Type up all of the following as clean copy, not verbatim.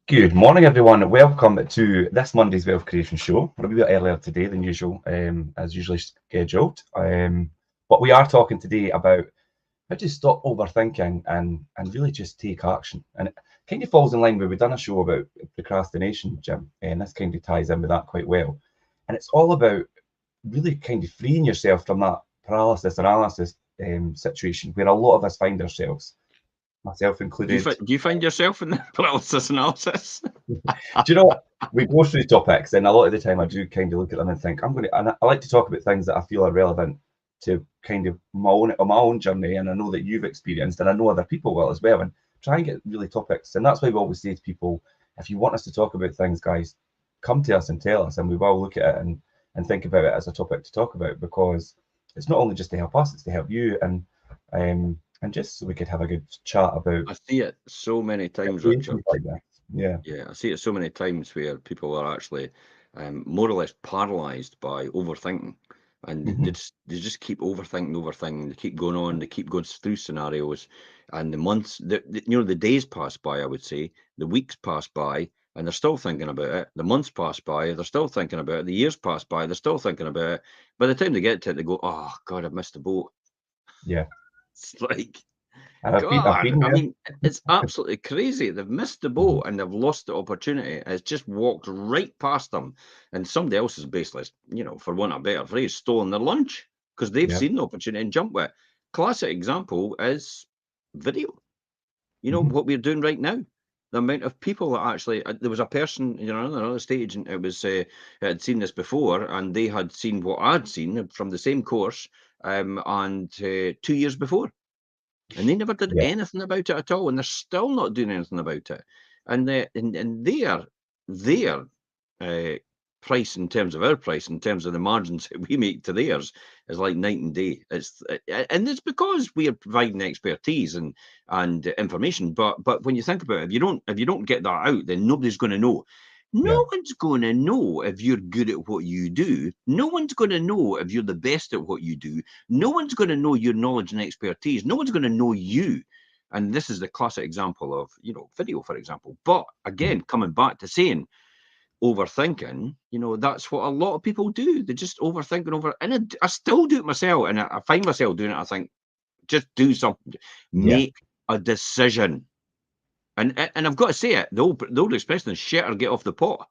Good morning, everyone. Welcome to this Monday's Wealth Creation Show. We're a wee bit earlier today than usual, as usually scheduled. But we are talking today about how to stop overthinking and really just take action. And it kind of falls in line where we've done a show about procrastination, Jim, and this kind of ties in with that quite well. And it's all about really kind of freeing yourself from that paralysis analysis situation where a lot of us find ourselves, myself included. Do you find yourself in the paralysis analysis? Do you know what? We go through topics, and a lot of the time I do kind of look at them and think, and I like to talk about things that I feel are relevant to kind of my own journey, and I know that you've experienced, and I know other people will as well, and try and get really topics. And that's why we always say to people, if you want us to talk about things, guys, come to us and tell us, and we will look at it and think about it as a topic to talk about, because it's not only just to help us, it's to help you, and just so we could have a good chat about I see it so many times, Richard. situations like that. Yeah. Yeah, I see it so many times where people are actually more or less paralyzed by overthinking, and Hmm. they just keep overthinking. They keep going on. They keep going through scenarios, and the months, the days pass by. I would say the weeks pass by, and they're still thinking about it. The months pass by, they're still thinking about it. The years pass by, they're still thinking about it. By the time they get to it, they go, "Oh God, I've missed the boat." Yeah. It's like, And I've God, been I there. mean, it's absolutely crazy. They've missed the Mhm. boat and they've lost the opportunity. It's just walked right past them. And somebody else has basically, for want of a better phrase, stolen their lunch because they've Yeah. seen the opportunity and jumped with it. Classic example is video. Mhm. What we're doing right now. The amount of people that actually, there was a person, another state agent, it was, had seen this before and they had seen what I'd seen from the same course and 2 years before. And they never did Yeah. anything about it at all, and they're still not doing anything about it. And their uh, price in terms of our price, in terms of the margins that we make to theirs, is like night and day. And it's because we are providing expertise and information. But when you think about it, if you don't get that out, then nobody's going to know. Yeah. No one's going to know if you're good at what you do. No one's going to know if you're the best at what you do. No one's going to know your knowledge and expertise. No one's going to know you. And this is the classic example of, video, for example. But Mhm. again, coming back to saying overthinking, that's what a lot of people do. They just overthink and over. And I still do it myself. And I find myself doing it. I think, just do something, Yeah. make a decision. And I've got to say it, the old expression is shit or get off the pot.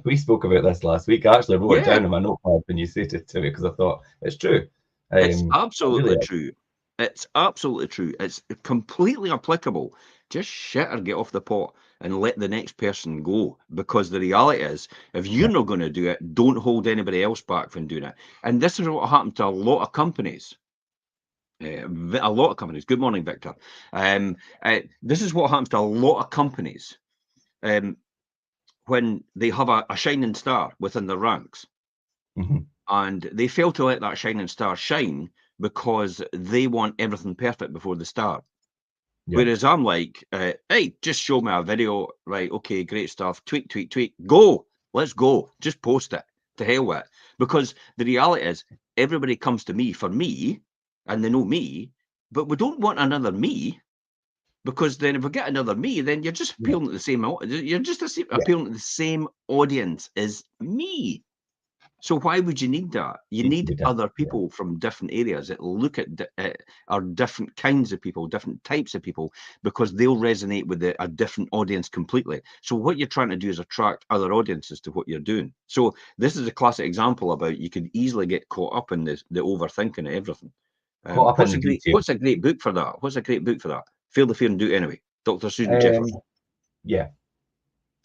We spoke about this last week. I actually wrote it Yeah. down in my notepad when you said it to me because I thought it's true. It's It really absolutely is. true. It's absolutely true. It's completely applicable. Just shit or get off the pot and let the next person go. Because the reality is, if you're Yeah. not going to do it, don't hold anybody else back from doing it. And this is what happened to a lot of companies. A lot of companies. Good morning, Victor. This is what happens to a lot of companies um, when they have a shining star within their ranks. Hmm. And they fail to let that shining star shine because they want everything perfect before the start. Yeah. Whereas I'm like, hey, just show me a video, right? Okay, great stuff. Tweak, tweak, tweak. Go. Let's go. Just post it. To hell with it. Because the reality is, everybody comes to me for me, and they know me, but we don't want another me. Because then, if we get another me, then you're just Yeah. appealing to the same. You're just Yeah. appealing to the same audience as me. So why would you need that? You Needs to need be different. other Yeah. people from different areas that look at are different kinds of people, different types of people, because they'll resonate with a different audience completely. So what you're trying to do is attract other audiences to what you're doing. So this is a classic example about you could easily get caught up in the overthinking of everything. Caught up in the detail. What's a great book for that? What's a great book for that? Feel the fear and do it anyway. Dr. Susan Um, Jeffers. yeah.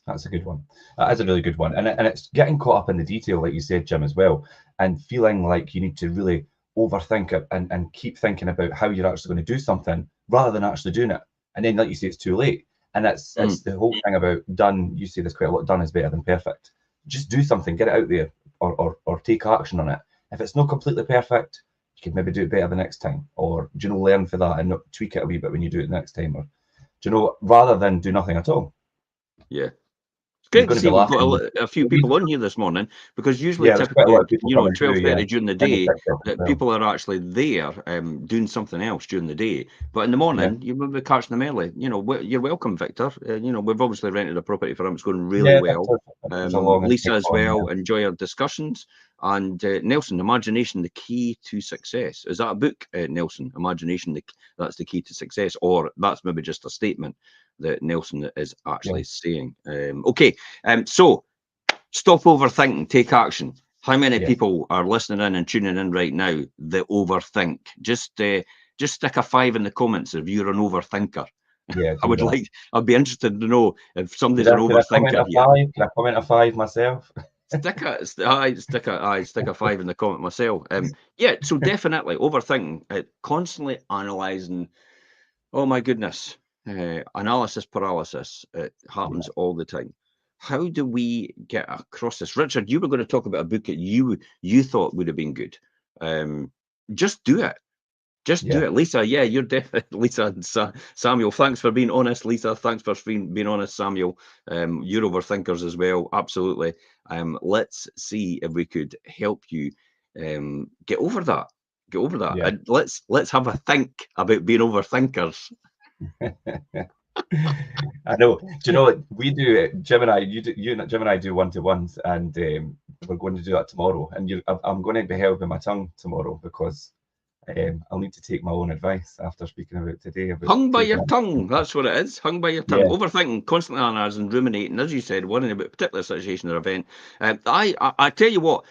That's a good one. That is a really good one. And it's getting caught up in the detail, like you said, Jim, as well, and feeling like you need to really overthink it and keep thinking about how you're actually going to do something rather than actually doing it. And then, like you say, it's too late. And it's Mm, the whole thing about done. You say this quite a lot. Done is better than perfect. Just do something, get it out there, or take action on it. If it's not completely perfect, you could maybe do it better the next time, or learn for that and not tweak it a wee bit when you do it the next time, or rather than do nothing at all. yeah. Great to going to see be we've got laughing. a few people on here this morning, because usually, Yeah, there's quite a typically, lot of people coming through. Yeah, 12:30 during the and the day, TikTok as that well. people are actually there doing something else during the day. But in the morning, you will be catching them early. You're welcome, Victor. We've obviously rented a property for him. It's going really Yeah, well. there's a long and Lisa quick as one, well. Enjoy our discussions. And Nelson, Imagination, the Key to Success. Is that a book, Nelson? Imagination, that's the key to success, or that's maybe just a statement that Nelson is actually saying. Okay, so stop overthinking, take action. How many Yeah. people are listening in and tuning in right now that overthink? Just stick a 5 in the comments if you're an overthinker. Yeah, I do would that. I'd be interested to know if somebody's an Could I comment overthinker a here. 5? Can I comment a 5 myself? Stick a 5 in the comment myself. Yeah, so definitely overthinking, constantly analysing. Oh my goodness. Analysis paralysis. It happens all the time. How do we get across this? Richard, you were going to talk about a book that you thought would have been good. Just do it. Just do Yeah. it. Lisa, yeah, you're definitely Lisa and Samuel. Thanks for being honest, Lisa. Thanks for being honest, Samuel. You're overthinkers as well. Absolutely. Let's see if we could help you get over that. Get over that. Yeah. And let's have a think about being overthinkers. I know. Do you know what we do? Jim and I, Jim and I do one-to-ones, and we're going to do that tomorrow. And I'm going to be held by my tongue tomorrow because I'll need to take my own advice after speaking about today. Hung by your tongue. That's what it is. Hung by your tongue. Yeah. Overthinking, constantly analysing, ruminating, as you said, worrying about a particular situation or event. I tell you what,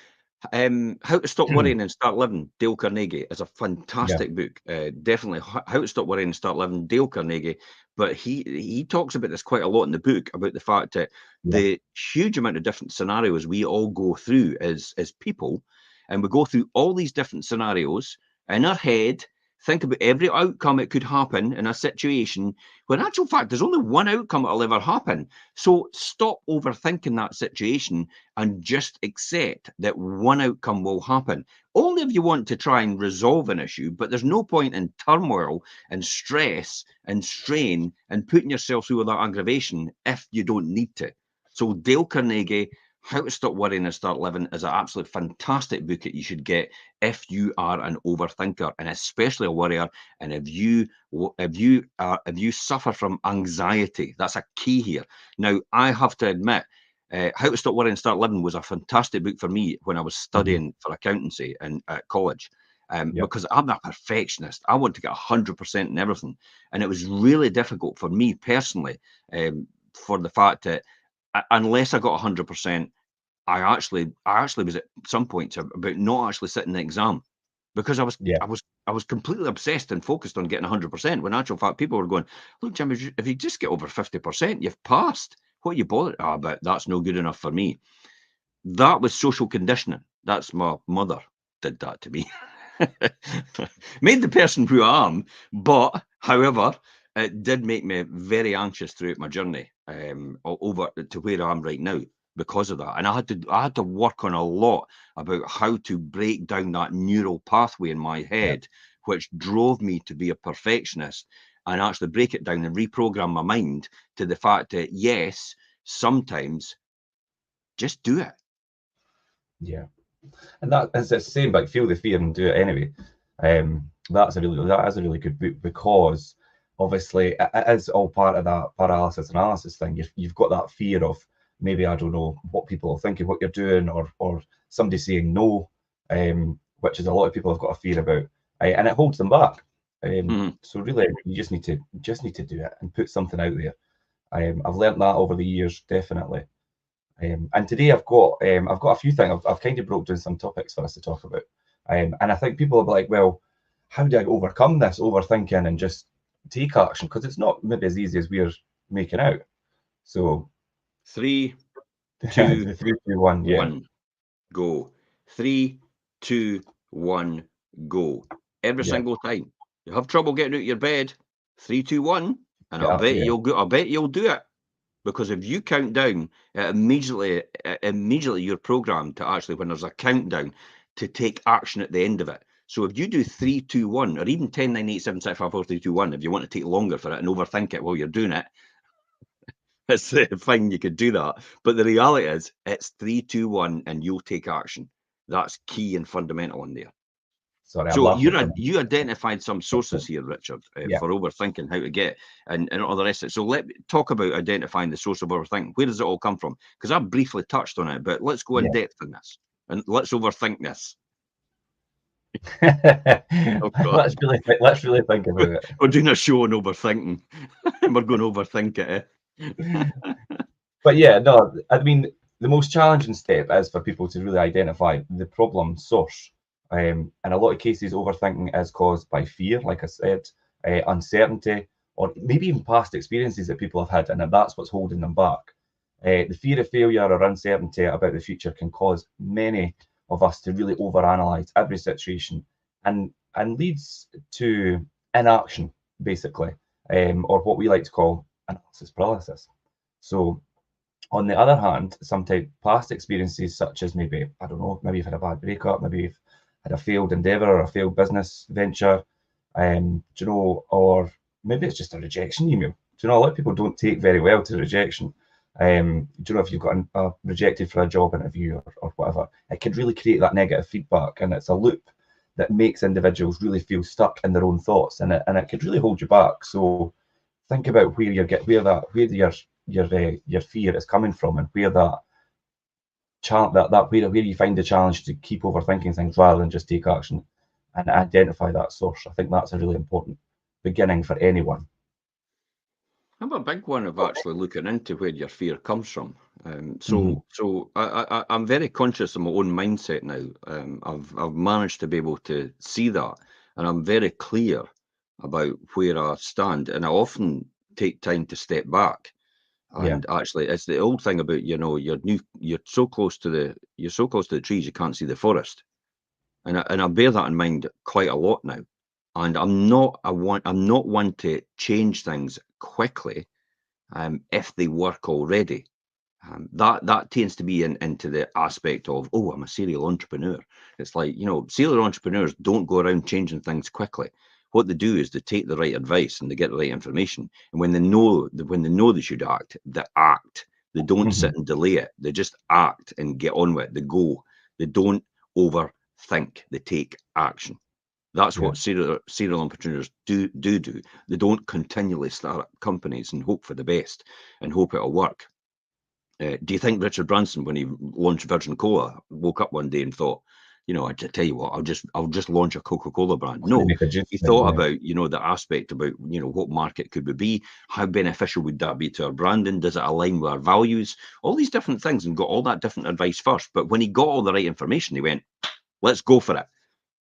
How to Stop Worrying and Start Living, Dale Carnegie, is a fantastic book. Definitely How to Stop Worrying and Start Living, Dale Carnegie. But he talks about this quite a lot in the book, about the fact that the huge amount of different scenarios we all go through as people, and we go through all these different scenarios in our head, think about every outcome it could happen in a situation, when in actual fact, there's only one outcome that'll ever happen. So stop overthinking that situation and just accept that one outcome will happen. Only if you want to try and resolve an issue, but there's no point in turmoil and stress and strain and putting yourself through all that aggravation if you don't need to. So Dale Carnegie, How to Stop Worrying and Start Living, is an absolutely fantastic book that you should get if you are an overthinker, and especially a worrier. And if you suffer from anxiety, that's a key here. Now, I have to admit, How to Stop Worrying and Start Living was a fantastic book for me when I was studying for accountancy at college. Because I'm a perfectionist. I want to get 100% in everything. And it was really difficult for me personally, for the fact that unless I got 100%, I actually was at some points about not actually sitting the exam, because I was completely obsessed and focused on getting 100%. When in actual fact, people were going, "Look, Jim, if you just get over 50%, you've passed. What are you bothered about? That's no good enough for me." That was social conditioning. That's my mother did that to me. Made the person who I am, but however, it did make me very anxious throughout my journey, over to where I am right now because of that. And I had to work on a lot about how to break down that neural pathway in my head, which drove me to be a perfectionist, and actually break it down and reprogram my mind to the fact that yes, sometimes just do it. Yeah. And that is the same, like feel the fear and do it anyway. That is a really good book, because obviously it is all part of that paralysis analysis thing. You've got that fear of maybe, I don't know, what people are thinking, what you're doing, or somebody saying no, which is a lot of people have got a fear about, and it holds them back. So really, you just need to do it and put something out there. I've learnt that over the years, definitely. And today I've got a few things. I've kind of broke down some topics for us to talk about. And I think people will be like, well, how do I overcome this overthinking and just take action? Because it's not maybe as easy as we're making out. So 3, 2, the 3, 2, 1, yeah. 1, go. 3, 2, 1, go. Every single time. You have trouble getting out of your bed, 3, 2, 1, and I'll bet you'll do it. Because if you count down, immediately you're programmed to actually, when there's a countdown, to take action at the end of it. So if you do 3, 2, 1, or even 10, 9, 8, 7, 6, 5, 4, 3, 2, 1, if you want to take longer for it and overthink it while you're doing it, It's fine, you could do that. But the reality is, it's 3, 2, 1, and you'll take action. That's key and fundamental in there. Sorry, I'm So laughing. you identified some sources here, Richard, Yeah. for overthinking, how to get and all the rest of it. So let me talk about identifying the source of overthinking. Where does it all come from? Because I briefly touched on it, but let's go in Yeah. depth in this and let's overthink this. Oh, God. let's really think about it. We're doing a show on overthinking. We're going to overthink it. But yeah, no, I mean, the most challenging step is for people to really identify the problem source. In a lot of cases, overthinking is caused by fear, like I said, uncertainty, or maybe even past experiences that people have had, and that's what's holding them back. The fear of failure or uncertainty about the future can cause many of us to really overanalyze every situation, and leads to inaction, basically, or what we like to call analysis paralysis. So on the other hand, sometimes past experiences such as maybe, I don't know, maybe you've had a bad breakup, maybe you've had a failed endeavor or a failed business venture, or maybe it's just a rejection email. A lot of people don't take very well to rejection. If you've got rejected for a job interview or whatever, it can really create that negative feedback, and it's a loop that makes individuals really feel stuck in their own thoughts, and it could really hold you back. So think about where your fear is coming from, and where where you find the challenge to keep overthinking things rather than just take action and identify that source. I think that's a really important beginning for anyone. I'm a big one of actually looking into where your fear comes from. So I'm very conscious of my own mindset now. I've managed to be able to see that, and I'm very clear about where I stand. And I often take time to step back. And actually, it's the old thing about you're so close to the trees you can't see the forest. And I bear that in mind quite a lot now. And I'm not one to change things quickly if they work already. That tends to be into the aspect of, oh, I'm a serial entrepreneur. It's like, serial entrepreneurs don't go around changing things quickly. What they do is they take the right advice and they get the right information. And when they know they should act, they act. They don't sit and delay it. They just act and get on with it. They go. They don't overthink. They take action. That's what serial entrepreneurs do. They don't continually start up companies and hope for the best and hope it'll work. Do you think Richard Branson, when he launched Virgin Cola, woke up one day and thought, I tell you what, I'll just launch a Coca-Cola brand? No, he thought about, the aspect about, what market could we be? How beneficial would that be to our branding? Does it align with our values? All these different things, and got all that different advice first. But when he got all the right information, he went, let's go for it.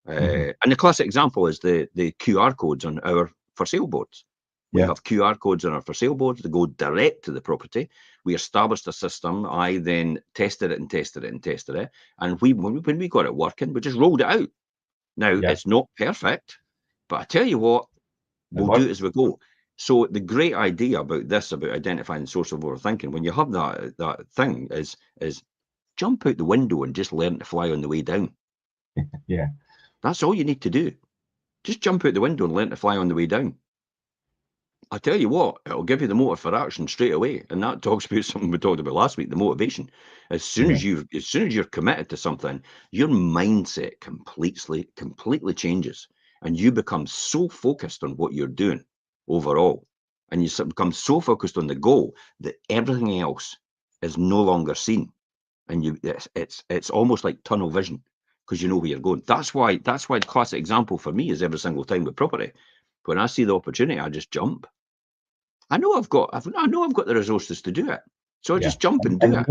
And the classic example is the QR codes on our for sale boards. We have QR codes on our for sale boards that go direct to the property. We established a system. I then tested it. And when we got it working, we just rolled it out. Now, it's not perfect, but I tell you what, we'll do it as we go. So the great idea about this, about identifying the source of overthinking, when you have that thing, is jump out the window and just learn to fly on the way down. That's all you need to do. Just jump out the window and learn to fly on the way down. I tell you what, it'll give you the motive for action straight away. And that talks about something we talked about last week, the motivation. As soon as you're committed to something, your mindset completely changes. And you become so focused on what you're doing overall. And you become so focused on the goal that everything else is no longer seen. And it's almost like tunnel vision, because you know where you're going. That's why the classic example for me is every single time with property. When I see the opportunity, I just jump. I know I've got the resources to do it, so I just jump and do it.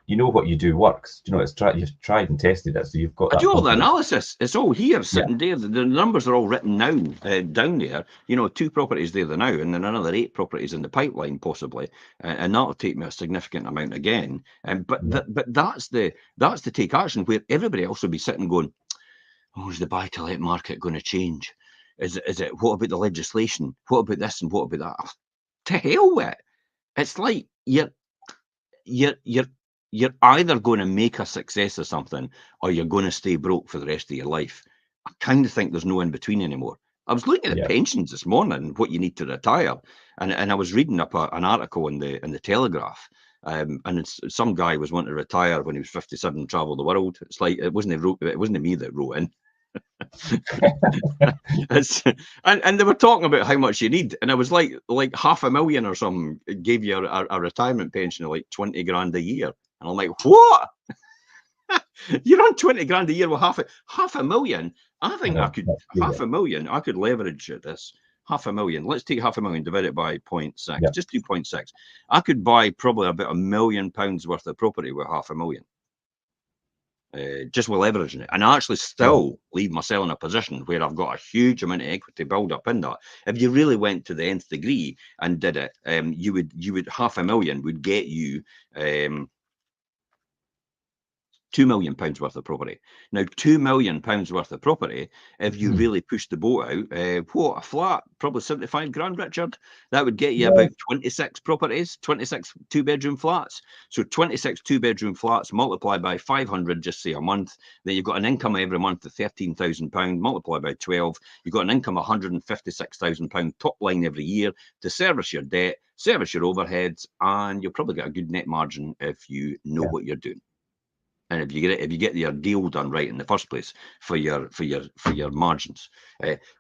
You know what you do works. You've tried and tested it, so you've got. I do all the analysis. It's all here, sitting there. The numbers are all written down there. 2 properties there now, and then another 8 properties in the pipeline possibly, and that'll take me a significant amount again. But that's the take action, where everybody else will be sitting going, "Oh, is the buy-to-let market going to change? Is it? What about the legislation? What about this and what about that?" Oh, to hell with it. It's like you're either going to make a success of something, or you're going to stay broke for the rest of your life. I kind of think there's no in between anymore. I was looking at Yeah. pensions this morning, what you need to retire, and I was reading up an article in the Telegraph, and some guy was wanting to retire when he was 57, travel the world. It's like it wasn't me that wrote in. And they were talking about how much you need, and I was like $500,000 or something gave you a retirement pension of like 20 grand a year, and I'm like, what? You're on 20 grand a year with half a million. I think I could half a million. I could leverage this $500,000. Let's take $500,000, divide it by 0.6, Yeah. just do 0.6. I could buy probably about £1 million worth of property with $500,000. Just with leveraging it, and I actually still leave myself in a position where I've got a huge amount of equity build up in that. If you really went to the nth degree and did it, you would $500,000 would get you £2 million worth of property. Now, £2 million worth of property, if you really push the boat out, what, a flat, probably 75 grand, Richard? That would get you about 26 properties, 26 two-bedroom flats. So 26 two-bedroom flats multiplied by 500, just say a month. Then you've got an income every month of £13,000, multiplied by 12. You've got an income of £156,000 top line every year to service your debt, service your overheads, and you'll probably get a good net margin if you know what you're doing. And if you get your deal done right in the first place for your margins,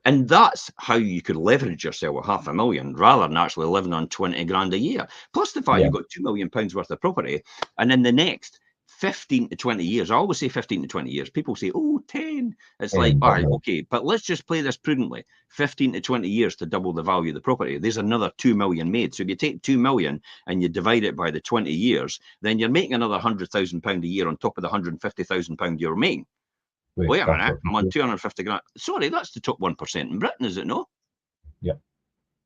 and that's how you could leverage yourself with $500,000 rather than actually living on 20 grand a year. Plus the fact you've got £2 million worth of property, and in the next 15 to 20 years, I always say 15 to 20 years. People say, oh, 10. It's like, all right, okay, but let's just play this prudently. 15 to 20 years to double the value of the property. There's another 2 million made. So if you take 2 million and you divide it by the 20 years, then you're making another £100,000 a year on top of the £150,000 you're making. Wait a minute, I'm on 250 grand. Sorry, that's the top 1% in Britain, is it not? Yeah.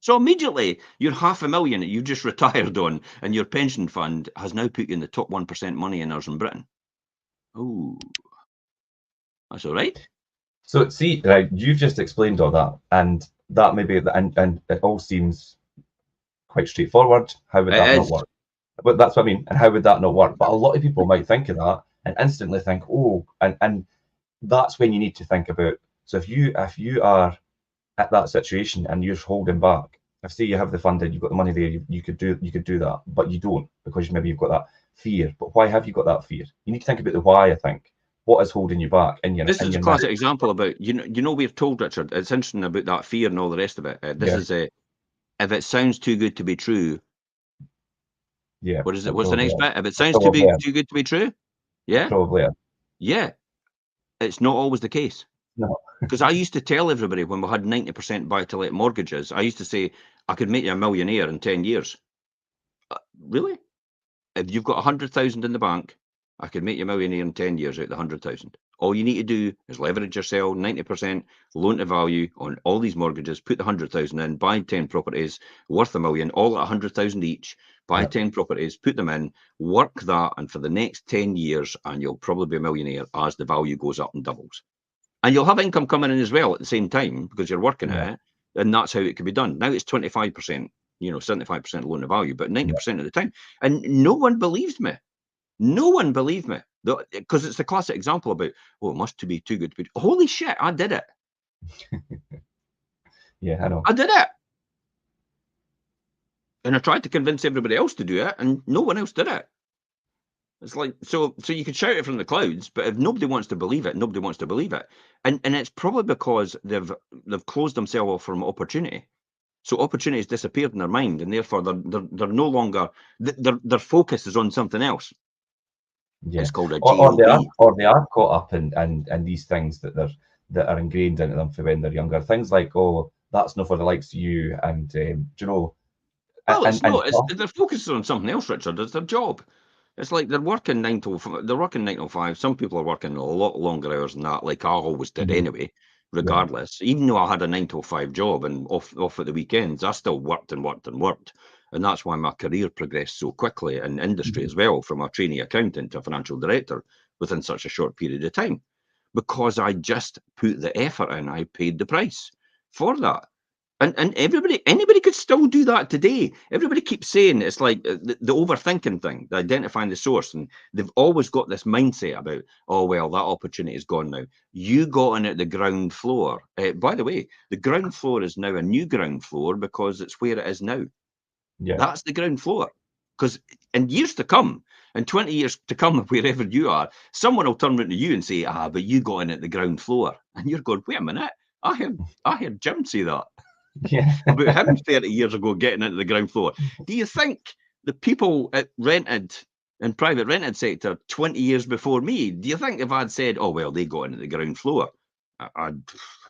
So immediately, you're $500,000 that you've just retired on, and your pension fund has now put you in the top 1% money earners in Britain. Oh, that's all right. So see, right, you've just explained all that, and that maybe, and it all seems quite straightforward. How would that not work? But that's what I mean. And how would that not work? But a lot of people might think of that and instantly think, oh, and that's when you need to think about. So if you are at that situation and you're holding back, if say you have the funding, you've got the money there, you could do that, but you don't because maybe you've got that fear. But why have you got that fear? You need to think about the why. I think what is holding you back. This is a classic example about we've told Richard. It's interesting about that fear and all the rest of it. This is a if it sounds too good to be true. Yeah. What is it? What's the next bit? If it sounds too good to be true. Yeah. Probably. Yeah. It's not always the case. No. Because I used to tell everybody when we had 90% buy-to-let mortgages, I used to say, I could make you a millionaire in 10 years. Really? If you've got 100,000 in the bank, I could make you a millionaire in 10 years out of the 100,000. All you need to do is leverage yourself, 90% loan to value on all these mortgages, put the 100,000 in, buy 10 properties worth $1 million, all at 100,000 each, buy 10 properties, put them in, work that, and for the next 10 years, and you'll probably be a millionaire as the value goes up and doubles. And you'll have income coming in as well at the same time because you're working at it, and that's how it can be done. Now it's 25%, 75% loan to value, but 90% of the time. And no one believes me. No one believed me because it's the classic example about, oh, it must be too good to be. Holy shit, I did it. Yeah, I know. I did it. And I tried to convince everybody else to do it, and no one else did it. It's like, so you can shout it from the clouds, but if nobody wants to believe it, nobody wants to believe it. And it's probably because they've closed themselves off from opportunity. So opportunity has disappeared in their mind, and therefore they're no longer, their focus is on something else. Yeah. It's called a or GOP. they are caught up in these things that are ingrained into them for when they're younger. Things like, oh, that's not for the likes of you, and Well, it's not. They're focusing on something else, Richard. It's their job. It's like they're working 9 till 5. Some people are working a lot longer hours than that, like I always did anyway, regardless. Even though I had a 9 till 5 job and off at the weekends, I still worked and worked and worked. And that's why my career progressed so quickly in industry as well, from a trainee accountant to a financial director within such a short period of time. Because I just put the effort in, I paid the price for that. And anybody could still do that today. Everybody keeps saying it's like the overthinking thing, the identifying the source, and they've always got this mindset about, oh well, that opportunity is gone now. You got in at the ground floor. By the way, the ground floor is now a new ground floor because it's where it is now. Yeah. That's the ground floor. Because in years to come, in 20 years to come, wherever you are, someone will turn around to you and say, but you got in at the ground floor. And you're going, wait a minute, I heard Jim say that Yeah. about him 30 years ago getting into the ground floor. Do you think the people at rented and private rented sector 20 years before me, do you think if I'd said, oh, well, they got into the ground floor,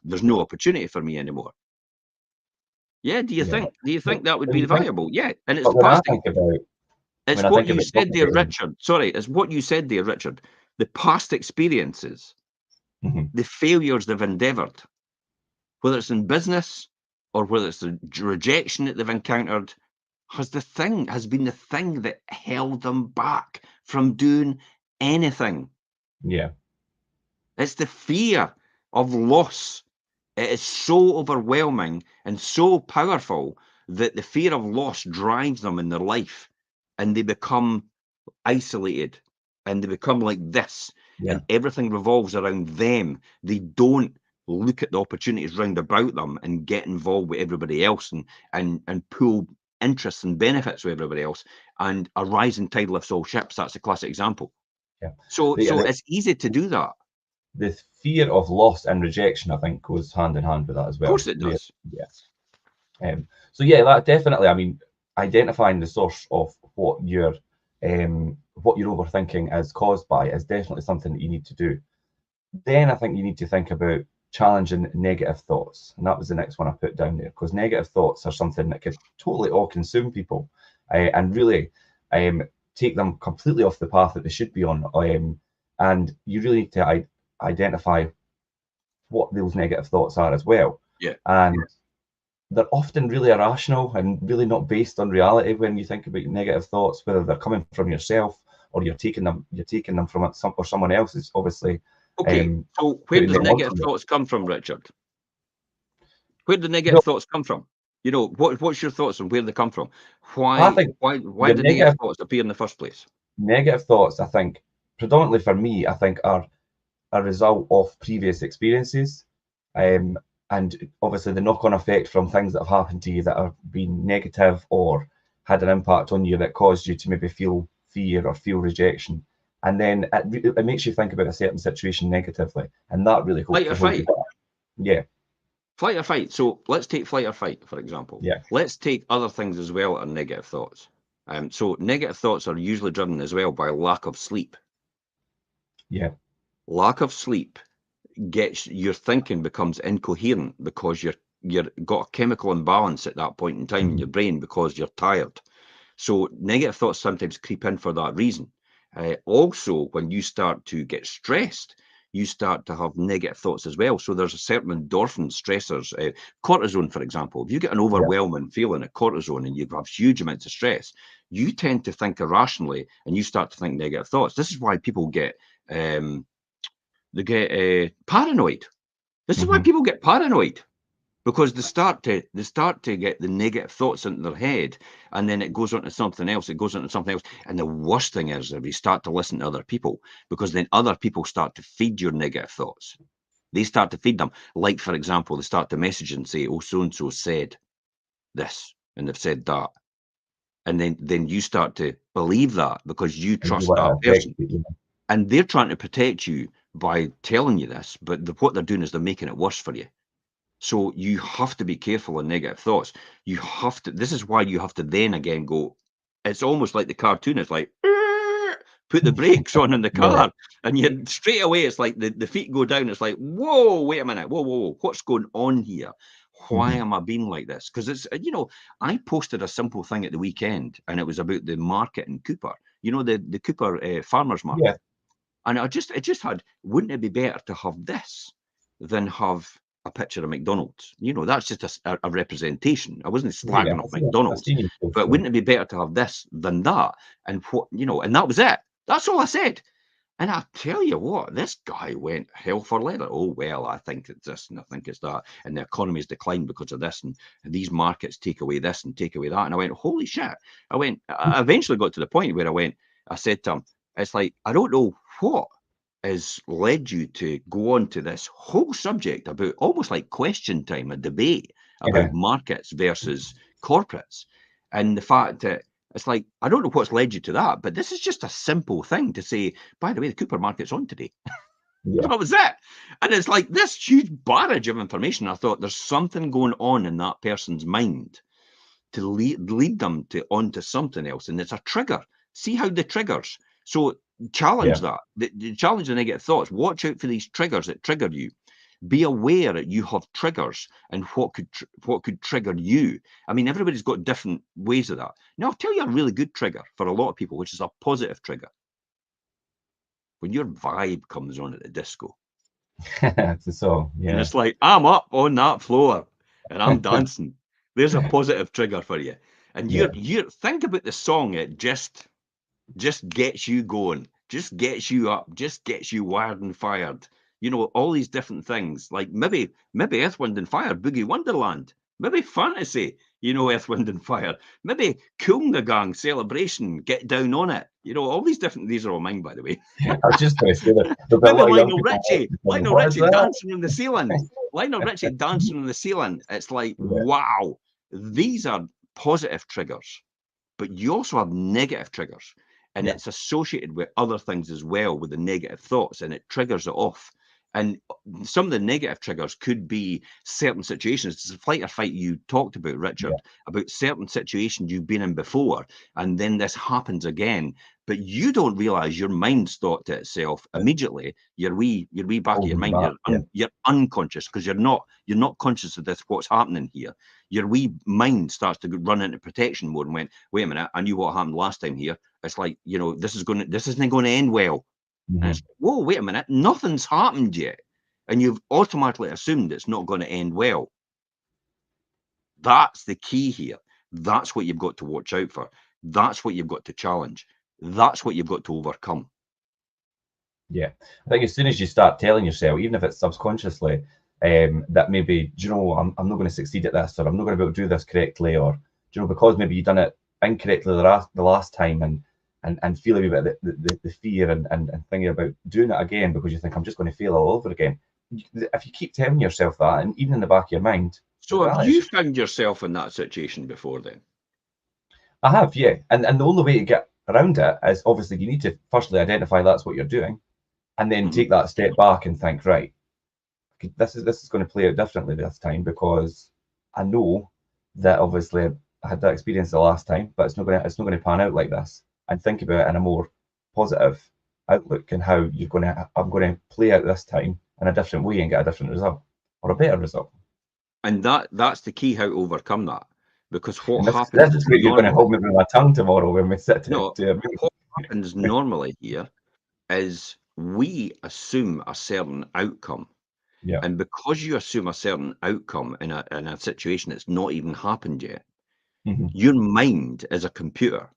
there's no opportunity for me anymore? Yeah, do you Yeah. think that would When be you think, viable? Yeah, and it's but when I past. think about It's when I what think you about said there, motivating, Richard. Sorry, it's what you said there, Richard. The past experiences, mhm, the failures they've endeavoured, whether it's in business or whether it's the rejection that they've encountered, has been the thing that held them back from doing anything. yeah, It's the fear of loss. It is so overwhelming and so powerful that the fear of loss drives them in their life, and they become isolated, and they become like this, yeah, and everything revolves around them. They don't look at the opportunities round about them and get involved with everybody else, and pull interests and benefits with everybody else. And a rising tide lifts all ships. That's a classic example. yeah. So The, the, it's easy to do that. Of the fear of loss and rejection, I think, goes hand in hand with that as well. course it does. Yeah. So yeah, that definitely. I mean, identifying the source of what your overthinking is caused by is definitely something that you need to do. Then I think you need to think about challenging negative thoughts, and that was the next one I put down there, because negative thoughts are something that could totally all consume people, and really take them completely off the path that they should be on. And you really need to identify what those negative thoughts are as well. Yeah. And they're often really irrational and really not based on reality when you think about negative thoughts, whether they're coming from yourself or you're taking them from someone else. Is obviously Okay. So where putting does them negative onto you. thoughts come from, Richard? Where do You know, negative thoughts come from? What's your thoughts on where they come from? I Why think why the did negative thoughts appear in the first place? negative thoughts, I think, predominantly for me, I think are a result of previous experiences, um, and obviously the knock-on effect from things that have happened to you that have been negative or had an impact on you that caused you to maybe feel fear or feel rejection, and then it makes you think about a certain situation negatively, and that really Flight or holds you fight. back. Yeah, Flight or fight. So let's take flight or fight, for example. yeah, Let's take other things as well are negative thoughts. So negative thoughts are usually driven as well by lack of sleep. yeah, Lack of sleep gets your thinking becomes incoherent because you're got a chemical imbalance at that point in time in mhm, your brain because you're tired. So negative thoughts sometimes creep in for that reason. Also, when you start to get stressed, you start to have negative thoughts as well. So there's a certain endorphin stressors, cortisone, for example. If you get an yeah, overwhelming feeling of cortisone and you have huge amounts of stress, you tend to think irrationally and you start to think negative thoughts. This is why people get paranoid. This is why hmm, people get paranoid because they start to get the negative thoughts into their head, and then it goes on to something else. It goes on to something else, and the worst thing is if you start to listen to other people, because then other people start to feed your negative thoughts. They start to feed them. Like for example, they start to message and say, "Oh, so and so said this, and they've said that," and then you start to believe that because you and you trust want that to affect person, it, and they're trying to protect you by telling you this, but what they're doing is they're making it worse for you. So you have to be careful on negative thoughts. You have to. This is why you have to then again go. It's almost like the cartoon. It's like put the brakes on in the yeah, car, and you straight away. It's like the feet go down. It's like whoa, wait a minute, whoa, what's going on here? Why mhm, am I being like this? Because it's I posted a simple thing at the weekend, and it was about the market in Cooper. The Cooper farmers yeah, market, and it just had. Wouldn't it be better to have this than have a picture of McDonald's? That's just a representation. I wasn't yeah. slagging off I've McDonald's, seen you post but them. wouldn't it be better to have this than that? And that was it. That's all I said. And I tell you what, this guy went hell for leather. Oh, well, I think it's this and I think it's that. And the economy's declined because of this. And these markets take away this and take away that. And I went, holy shit. I eventually got to the point where I said to him, it's like, I don't know what has led you to go on to this whole subject about almost like question time, a debate about markets versus corporates. And the fact that it's like, I don't know what's led you to that, but this is just a simple thing to say, by the way, the Cooper market's on today. Yeah. That was it. And it's like this huge barrage of information. I thought there's something going on in that person's mind to lead them onto something else. And it's a trigger. See how the triggers. So challenge that. Challenge the negative thoughts. Watch out for these triggers that trigger you. Be aware that you have triggers and what could trigger you. I mean, everybody's got different ways of that. Now, I'll tell you a really good trigger for a lot of people, which is a positive trigger. When your vibe comes on at the disco. It's a song, yeah. And it's like, I'm up on that floor and I'm dancing. There's a positive trigger for you. And you think about the song, it just gets you going, just gets you up, just gets you wired and fired. You know, all these different things, like maybe Earth, Wind and Fire, Boogie Wonderland, maybe fantasy, you know, Earth, Wind and Fire, maybe Kunga Gang, Celebration, Get Down on It. You know, all these different, these are all mine, by the way. I was just going to say that. Maybe Lionel Richie dancing on the ceiling. Lionel Richie dancing on the ceiling. It's like, wow, these are positive triggers, but you also have negative triggers. And it's associated with other things as well, with the negative thoughts, and it triggers it off. And some of the negative triggers could be certain situations. It's a flight or fight you talked about, Richard, about certain situations you've been in before, and then this happens again. But you don't realize your mind's thought to itself immediately. Your wee back of your mind, you're unconscious because you're not conscious of this, what's happening here. Your wee mind starts to run into protection mode and went, wait a minute, I knew what happened last time here. It's like, you know, this isn't going to end well. And it's, whoa, wait a minute, nothing's happened yet. And you've automatically assumed it's not going to end well. That's the key here. That's what you've got to watch out for. That's what you've got to challenge. That's what you've got to overcome. Yeah. I think as soon as you start telling yourself, even if it's subconsciously, that maybe, do you know, I'm not going to succeed at this, or I'm not going to be able to do this correctly, or, do you know, because maybe you've done it incorrectly the last time, and feel a wee bit the fear and thinking about doing it again because you think I'm just going to fail all over again. If you keep telling yourself that, and even in the back of your mind. So have you found yourself in that situation before then? I have, yeah. And the only way to get around it is obviously you need to firstly identify that's what you're doing, and then take that step back and think, right, this is going to play out differently this time because I know that obviously I had that experience the last time, but it's not going to pan out like this. And think about it in a more positive outlook and how I'm going to play out this time in a different way and get a different result or a better result. And that's the key, how to overcome that. Because what happens? This is great. You're going to hold me with my tongue tomorrow when we sit what happens normally here is we assume a certain outcome. Yeah. And because you assume a certain outcome in a situation that's not even happened yet, your mind is a computer,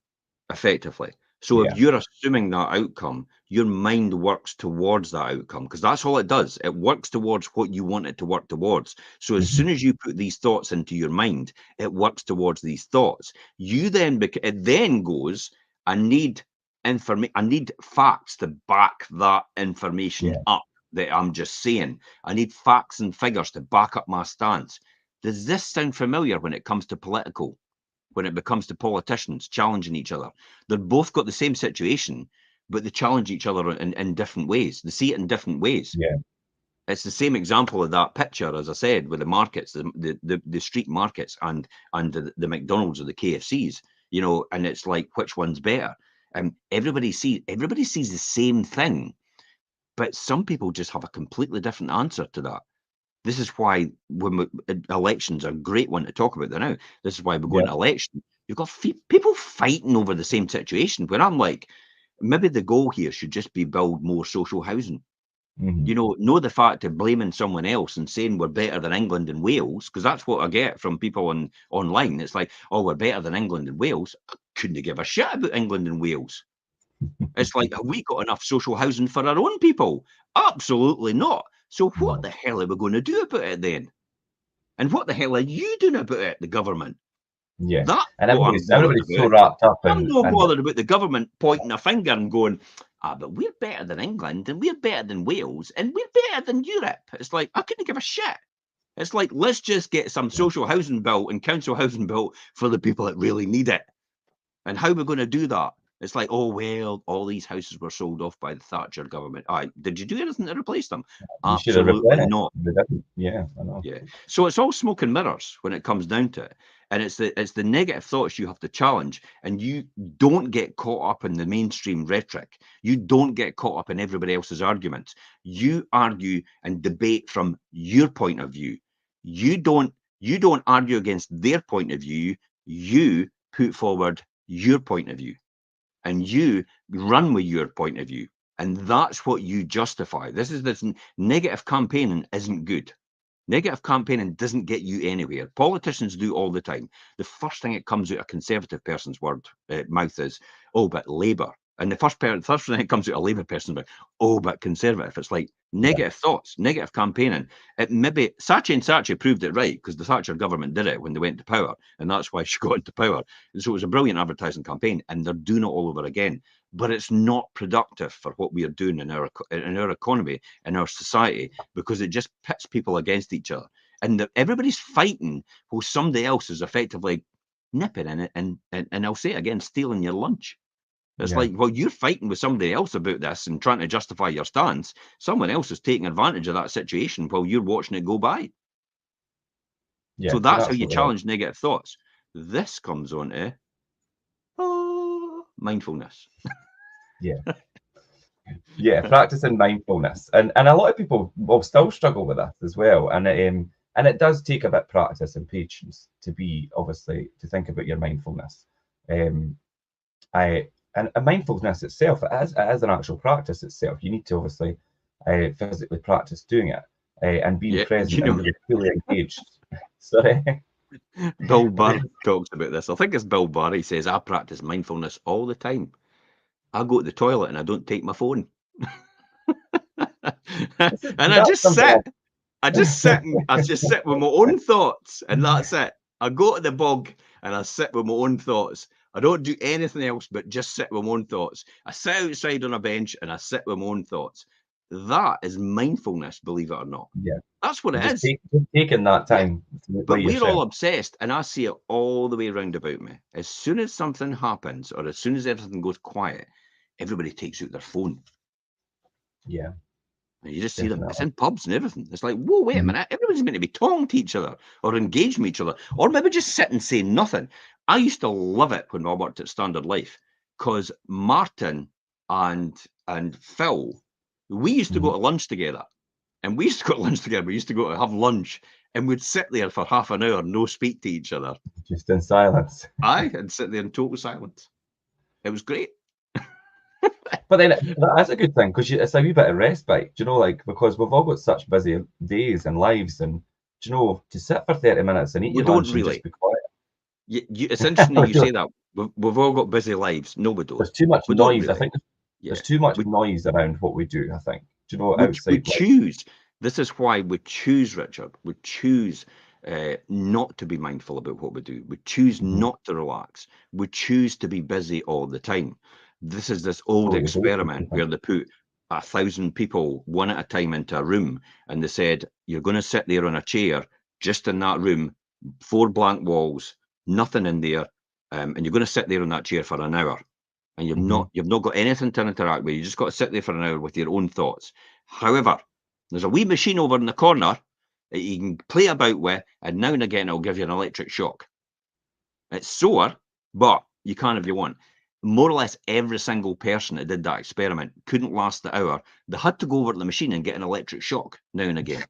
effectively. So if you're assuming that outcome, your mind works towards that outcome because that's all it does. It works towards what you want it to work towards. So as soon as you put these thoughts into your mind, it works towards these thoughts. It then goes, I need information. I need facts to back that information up that I'm just saying. I need facts and figures to back up my stance. Does this sound familiar when it comes to political? When it becomes to politicians challenging each other, they've both got the same situation, but they challenge each other in different ways. They see it in different ways. Yeah. It's the same example of that picture, as I said, with the markets, the street markets and the McDonald's or the KFCs, you know, and it's like, which one's better? And everybody sees the same thing, but some people just have a completely different answer to that. This is why elections are a great one to talk about now. This is why we're going to election. You've got people fighting over the same situation. Where I'm like, maybe the goal here should just be build more social housing. You know the fact of blaming someone else and saying we're better than England and Wales, because that's what I get from people online. It's like, oh, we're better than England and Wales. I couldn't give a shit about England and Wales. It's like, have we got enough social housing for our own people? Absolutely not. So what No. the hell are we going to do about it then? And what the hell are you doing about it, the government? Yeah. That's And what I'm bothered everybody's so about. wrapped up I'm not and bothered about the government pointing a finger and going, but we're better than England and we're better than Wales and we're better than Europe. It's like, I couldn't give a shit. It's like, let's just get some social housing built and council housing built for the people that really need it. And how are we going to do that? It's like, oh, well, all these houses were sold off by the Thatcher government. Did you do anything to replace them? you should have Absolutely replenished. not. They didn't. Yeah, I know. Yeah. So it's all smoke and mirrors when it comes down to it. And it's the negative thoughts you have to challenge. And you don't get caught up in the mainstream rhetoric. You don't get caught up in everybody else's arguments. You argue and debate from your point of view. You don't argue against their point of view. You put forward your point of view and you run with your point of view. And that's what you justify. This negative campaigning isn't good. Negative campaigning doesn't get you anywhere. Politicians do all the time. The first thing that comes out of a Conservative person's mouth is, oh, but Labour. And the first thing that comes out of a Labour person's mouth, oh, but Conservative. It's like negative thoughts, negative campaigning. Maybe Saatchi proved it right because the Thatcher government did it when they went to power. And that's why she got into power. And so it was a brilliant advertising campaign. And they're doing it all over again. But it's not productive for what we are doing in our economy, in our society, because it just pits people against each other. And everybody's fighting while somebody else is effectively nipping in it and I'll say it again, stealing your lunch. It's like, well, you're fighting with somebody else about this and trying to justify your stance. Someone else is taking advantage of that situation while you're watching it go by. Yeah, So you're that's how you absolutely right. challenge negative thoughts. This comes on to mindfulness. Yeah. Yeah, practicing mindfulness, and a lot of people will still struggle with that as well, and it does take a bit of practice and patience to be obviously to think about your mindfulness. Um, I and mindfulness itself, it is an actual practice itself. You need to obviously physically practice doing it and being Yeah, present and really fully engaged. Sorry. Bill Burr talks about this. I think it's Bill Burr. He says, I practice mindfulness all the time. I go to the toilet and I don't take my phone. And I That's just something. sit. I just sit with my own thoughts, and that's it. I go to the bog and I sit with my own thoughts. I don't do anything else but just sit with my own thoughts. I sit outside on a bench and I sit with my own thoughts. That is mindfulness, believe it or not. Yeah, That's what it just is. taking that Yeah. time by But we're all yourself. obsessed, and I see it all the way around about me. As soon as something happens, or as soon as everything goes quiet, everybody takes out their phone. Yeah, And you just see them. It's definitely. in pubs and everything. It's like, whoa, wait a Mhm. minute. Everybody's meant to be talking to each other or engaging with each other, or maybe just sit and say nothing. I used to love it when I worked at Standard Life because Martin and Phil, we used to go Mhm. to lunch together. And we used to go to lunch together. We used to go to have lunch and we'd sit there for half an hour, no speak to each other. Just in silence. And sit there in total silence. It was great. But then that's a good thing because it's a wee bit of respite, do you know, like because we've all got such busy days and lives, and do you know, to sit for 30 minutes and eat We your don't lunch and just really. be quiet. It's interesting that you say that. We've all got busy lives. No, we don't. There's too much We don't noise. I really. think there's Yeah. too much We noise around what we do, I think. Do you know, we outside like choose. This is why we choose, Richard. We choose not to be mindful about what we do. We choose mhm, not to relax. We choose to be busy all the time. This is this old totally both of experiment them. where they put 1,000 people one at a time into a room and they said, you're going to sit there on a chair just in that room, 4 blank walls, nothing in there, and you're going to sit there on that chair for an hour. And Mhm, you've not got anything to interact with. You just got to sit there for an hour with your own thoughts. However, there's a wee machine over in the corner that you can play about with, and now and again it'll give you an electric shock. It's sore, but you can if you want. More or less every single person that did that experiment couldn't last the hour. They had to go over to the machine and get an electric shock now and again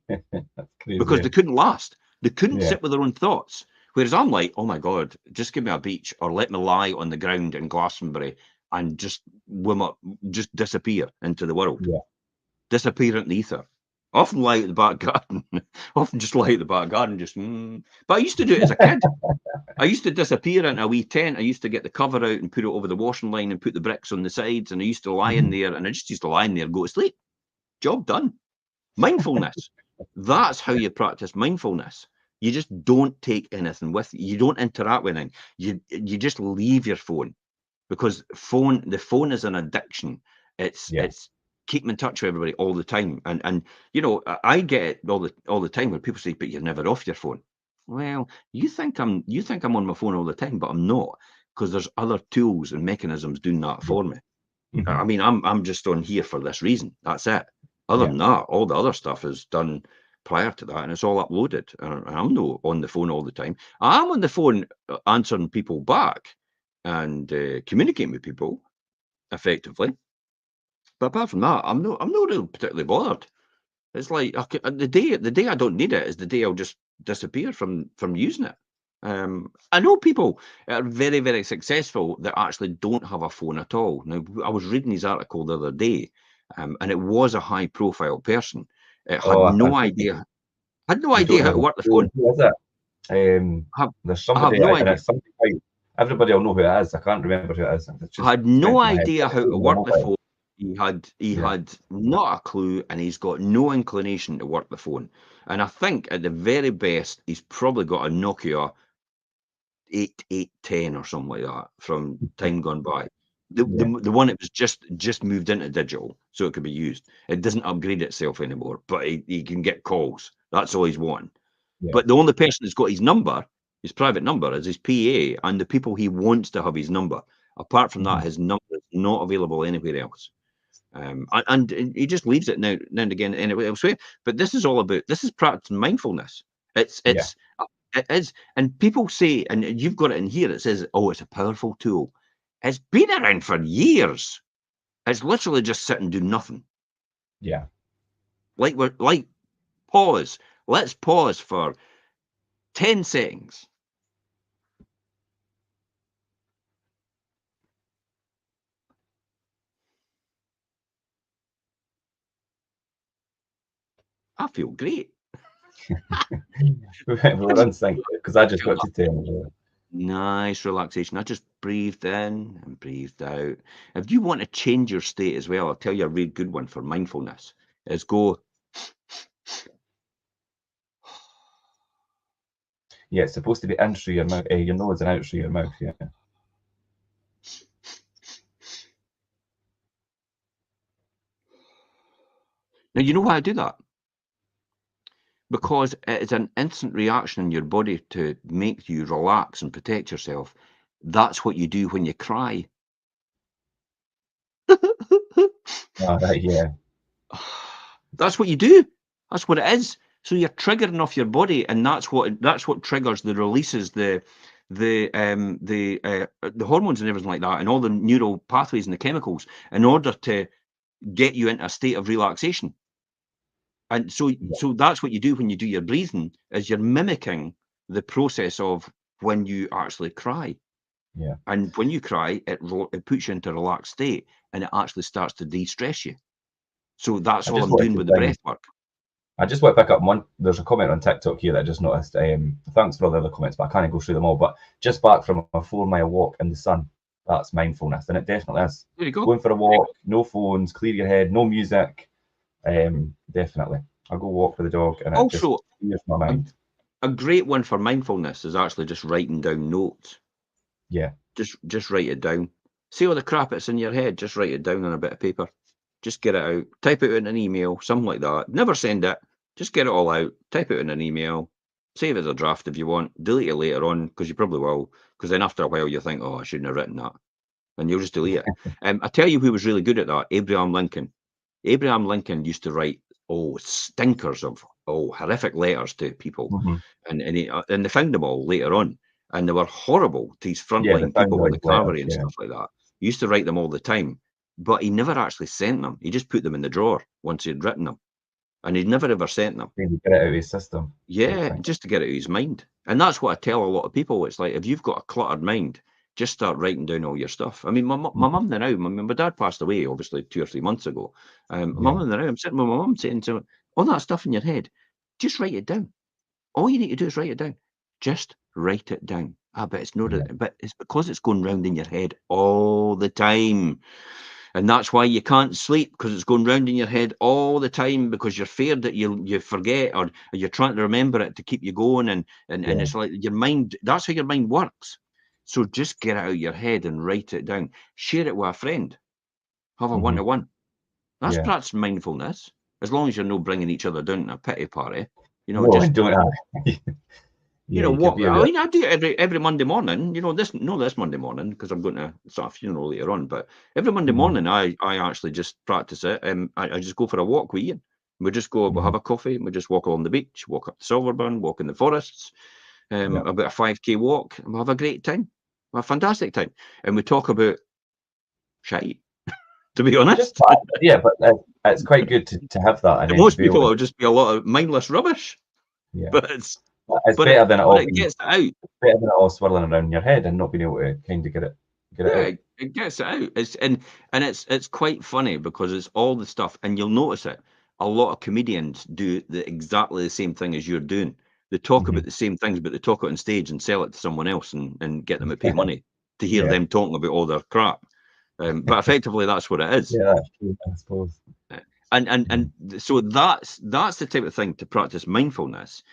That's because crazy. they couldn't last. They couldn't Yeah, sit with their own thoughts. Whereas I'm like, oh my God, just give me a beach or let me lie on the ground in Glastonbury and just just disappear into the world, yeah, disappear into the ether. Often lie out the back garden. Often just lie out the back garden, just. But I used to do it as a kid. I used to disappear into a wee tent. I used to get the cover out and put it over the washing line and put the bricks on the sides. And I used to lie in there, and I just used to lie in there and go to sleep. Job done. Mindfulness. That's how you practice mindfulness. You just don't take anything with you. You don't interact with anything. You just leave your phone, because the phone is an addiction. It's keeping in touch with everybody all the time. And you know, I get it all the time when people say, but you're never off your phone. Well, you think I'm on my phone all the time, but I'm not, because there's other tools and mechanisms doing that for me. I mean, I'm just on here for this reason. That's it. Other than that, all the other stuff is done prior to that, and it's all uploaded. And I'm not on the phone all the time. I'm on the phone answering people back and communicating with people effectively. But apart from that, I'm not really particularly bothered. It's like the day I don't need it is the day I'll just disappear from using it. I know people that are very, very successful that actually don't have a phone at all. Now, I was reading his article the other day, and it was a high-profile person. It had no idea how to work the phone. Who is it? There's I have somebody, no and idea. it's somebody everybody will know who it is. I can't remember who it is. I had no idea how to work the phone. He had not a clue, and he's got no inclination to work the phone. And I think at the very best, he's probably got a Nokia 8810 or something like that from time gone by. The one that was just moved into digital, so it could be used. It doesn't upgrade itself anymore, but he can get calls. That's all he's wanting. But the only person that's got his number, his private number, is his PA and the people he wants to have his number. Apart from that, his number is not available anywhere else. And he just leaves it now and again anywhere elsewhere. But this is practicing mindfulness. It is, and people say, and you've got it in here, it says, oh, it's a powerful tool. It's been around for years. It's literally just sit and do nothing. Yeah. Like pause. Let's pause for 10 seconds. I feel great. We're in sync because I just got to tell you. Nice relaxation. I just breathed in and breathed out. If you want to change your state as well, I'll tell you a really good one for mindfulness is go. Yeah, it's supposed to be in through your mouth, your nose and out through your mouth. Yeah. Now, you know why I do that? Because it is an instant reaction in your body to make you relax and protect yourself. That's what you do when you cry. Right, yeah. That's what you do. That's what it is. So you're triggering off your body, and that's what triggers the releases, the hormones and everything like that, and all the neural pathways and the chemicals in order to get you into a state of relaxation. And so that's what you do when you do your breathing, is you're mimicking the process of when you actually cry. Yeah. And when you cry, it puts you into a relaxed state, and it actually starts to de-stress you. So that's all I'm doing with the breath work. I just want to pick up one. There's a comment on TikTok here that I just noticed. Thanks for all the other comments, but I can't go through them all. But just back from a 4-mile walk in the sun, that's mindfulness, and it definitely is. There you go. Going for a walk, no phones, clear your head, no music. Definitely, I'll go walk with the dog, and it just clears my mind. A great one for mindfulness is actually just writing down notes. Yeah. Just write it down. See all the crap that's in your head, just write it down on a bit of paper. Just get it out. Type it in an email, something like that. Never send it. Just get it all out. Type it in an email. Save it as a draft if you want. Delete it later on, because you probably will. Because then after a while you think, oh, I shouldn't have written that. And you'll just delete it. I tell you who was really good at that, Abraham Lincoln. Abraham Lincoln used to write, stinkers of, horrific letters to people. And they found them all later on. And they were horrible to his frontline people in the cavalry and stuff like that. He used to write them all the time. But he never actually sent them. He just put them in the drawer once he'd written them. And he'd never ever sent them. Maybe get it out of his system. Yeah, just to get it out of his mind. And that's what I tell a lot of people. It's like, if you've got a cluttered mind, just start writing down all your stuff. I mean, my mum now, my dad passed away, obviously, 2 or 3 months ago. My mum now, I'm sitting with my mum saying to her, all that stuff in your head, just write it down. All you need to do is write it down. Just write it down. But it's not. Yeah. But it's because it's going round in your head all the time, and that's why you can't sleep, because it's going round in your head all the time, because you're feared that you forget, or you're trying to remember it to keep you going, and Yeah. it's like your mind. That's how your mind works. So just get it out of your head and write it down. Share it with a friend. Have a Mhm. one-to-one. That's Yeah. perhaps mindfulness, as long as you're not bringing each other down to a pity party. No, Just don't I? Yeah, you could what be a I bit. mean, I do it every Monday morning. This Monday morning, because I'm going to start a funeral later on. But every Monday Mhm. morning, I actually just practice it. I just go for a walk with Ian. We just go, we'll have a coffee, and we just walk along the beach, walk up the Silverburn, walk in the forests, Yeah. about a 5K walk, and we'll have a great time, a fantastic time, and we talk about shite. To be Just honest, that. Yeah, but it's quite good to have that, and to then to most be able people, to. it'll just be a lot of mindless rubbish. Yeah. But it's It's but better it than it but all it being gets it out. better than it all swirling around in your head and not being able to kind of get it Yeah, out. it gets it out. It's quite funny, because it's all the stuff, and you'll notice it. A lot of comedians do exactly the same thing as you're doing. They talk Mhm. about the same things, but they talk it on stage and sell it to someone else, and get them to pay money to hear Yeah. them talking about all their crap. But effectively, that's what it is. Yeah, that's true, I suppose. Uh, and so that's the type of thing to practice mindfulness.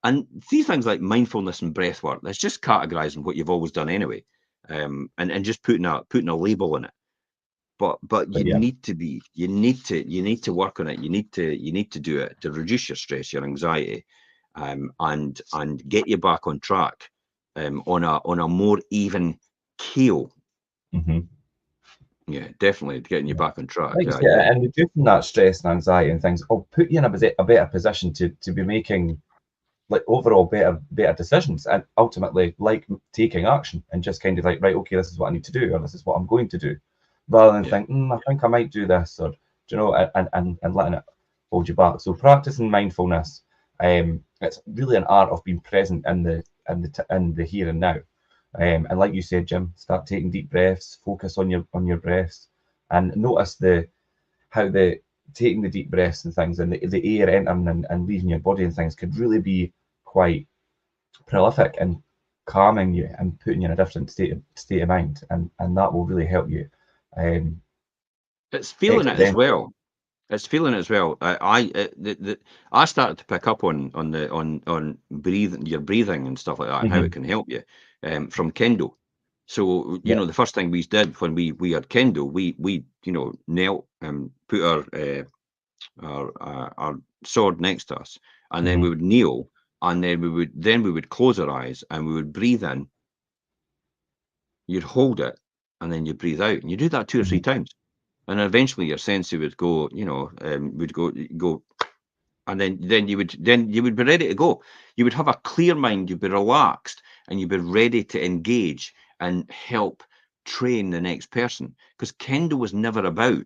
And these things like mindfulness and breath work, that's just categorizing what you've always done anyway, and just putting a label in it. But But yeah. you need to work on it. You need to do it to reduce your stress, your anxiety, and get you back on track, on a more even keel. Mhm. Yeah, definitely getting you Yeah. back on track. Like you Yeah, say, yeah, and reducing that stress and anxiety and things will put you in a better position to be making like overall better decisions, and ultimately like taking action and just kind of like, right, okay, this is what I need to do, or this is what I'm going to do, rather than yeah. think, I think I might do this, or and letting it hold you back. So practicing mindfulness, it's really an art of being present in the here and now. And like you said, Jim, start taking deep breaths, focus on your breaths, and notice how the taking the deep breaths and things, and the air entering and leaving your body and things could really be quite prolific and calming you and putting you in a different state of mind, and that will really help you. Um, It's feeling it as exponentially. well. It's feeling it as well. I started to pick up on breathing, your breathing and stuff like that, and how it Mhm. can help you, from Kendo. So Yeah. the first thing we did when we had Kendo, we knelt and put our sword next to us, and then we Mhm. would kneel, and then we would close our eyes, and we would breathe in. You'd hold it, and then you breathe out, and you do that 2 or 3 Mhm. times, and eventually your sense would go, would go, and then you would be ready to go. You would have a clear mind, you'd be relaxed, and you'd be ready to engage and help train the next person. Because Kendo was never about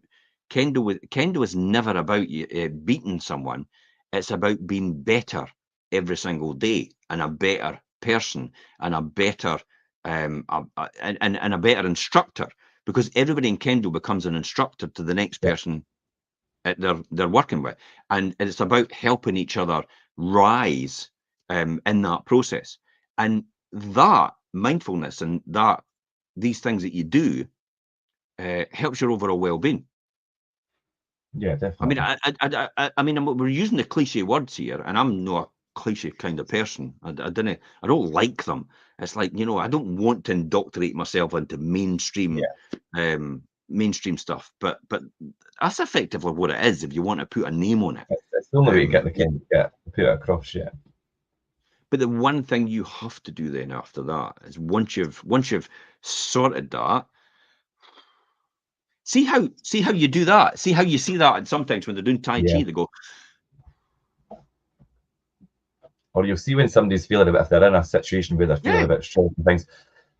you beating someone. It's about being better every single day, and a better person, and a better and a better instructor. Because everybody in Kendo becomes an instructor to the next Yeah. person they're working with, and it's about helping each other rise, in that process. And that mindfulness and that these things that you do helps your overall well-being. Yeah, I mean, definitely. we're using the cliche words here, and I'm not a cliche kind of person. I don't like them. It's like, I don't want to indoctrinate myself into mainstream, Yeah, mainstream stuff. But that's effectively what it is. If you want to put a name on it, it's the only way to get the yeah. kind of get put it across. Yeah. But the one thing you have to do then after that is, once you've sorted that, see how you do that. See how you see that, and sometimes when they're doing Tai Yeah. Chi, they go, Or you'll see when somebody's feeling a bit, if they're in a situation where they're feeling yeah. a bit stressed and things,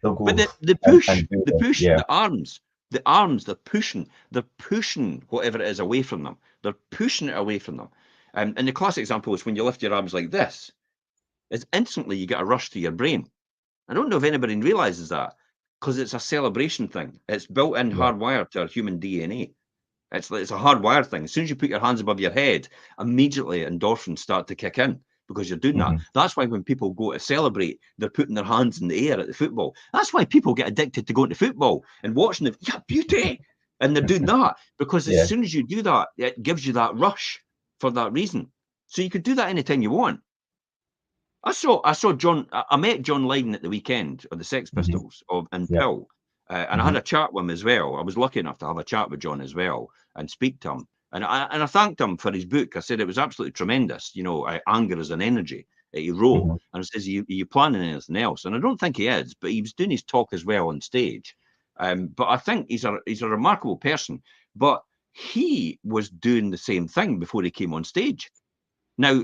they'll But go the and, push, and do the the push, yeah. the arms, they're pushing whatever it is away from them. They're pushing it away from them. And the classic example is when you lift your arms like this, is instantly you get a rush to your brain. I don't know if anybody realizes that, because it's a celebration thing. It's built in, Yeah. hardwired to our human DNA. It's a hardwired thing. As soon as you put your hands above your head, immediately endorphins start to kick in because you're doing that. That's why when people go to celebrate, they're putting their hands in the air at the football. That's why people get addicted to going to football and watching the beauty. And they're doing that because as soon as you do that, it gives you that rush for that reason. So you could do that anytime you want. I saw John. I met John Lydon at the weekend of the Sex Pistols and Pill, and I had a chat with him as well. I was lucky enough to have a chat with John as well and speak to him. And I thanked him for his book. I said it was absolutely tremendous. You know, Anger as an Energy. He wrote, and I says, "Are you planning anything else?" And I don't think he is, but he was doing his talk as well on stage. But I think he's a remarkable person. But he was doing the same thing before he came on stage. Now,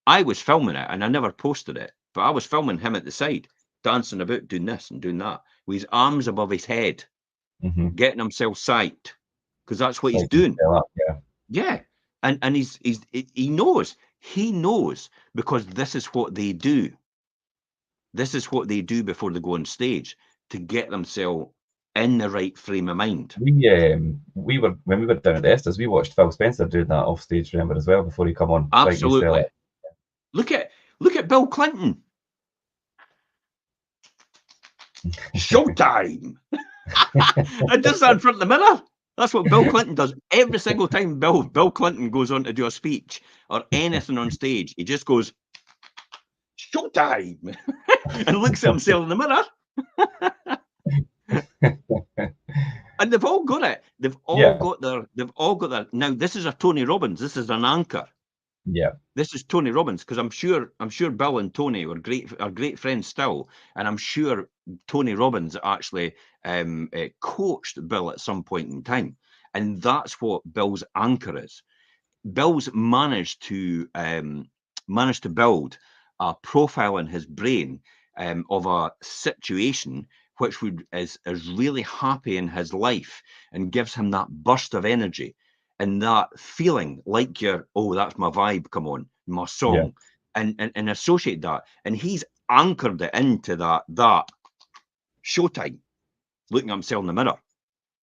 I was filming it and I never posted it, but I was filming him at the side, dancing about, doing this and doing that, with his arms above his head, getting himself psyched, because that's what he's doing. Yeah. And he knows because this is what they do. This is what they do before they go on stage to get themselves in the right frame of mind. We were when we were down at the Estes, we watched Phil Spencer doing that off stage, remember, as well, before he come on. Absolutely. Look at Bill Clinton. Showtime. It does that in front of the mirror. That's what Bill Clinton does every single time Bill Clinton goes on to do a speech or anything on stage. He just goes, showtime, and looks at himself in the mirror. And they've all got it. They've all got their. Now, this is a Tony Robbins. This is an anchor. Yeah. This is Tony Robbins, because I'm sure Bill and Tony are great friends still, and I'm sure Tony Robbins actually coached Bill at some point in time, and that's what Bill's anchor is. Bill's managed to build a profile in his brain of a situation which is really happy in his life and gives him that burst of energy. And that feeling like that's my vibe, come on, my song, and associate that. And he's anchored it into that showtime, looking at himself in the mirror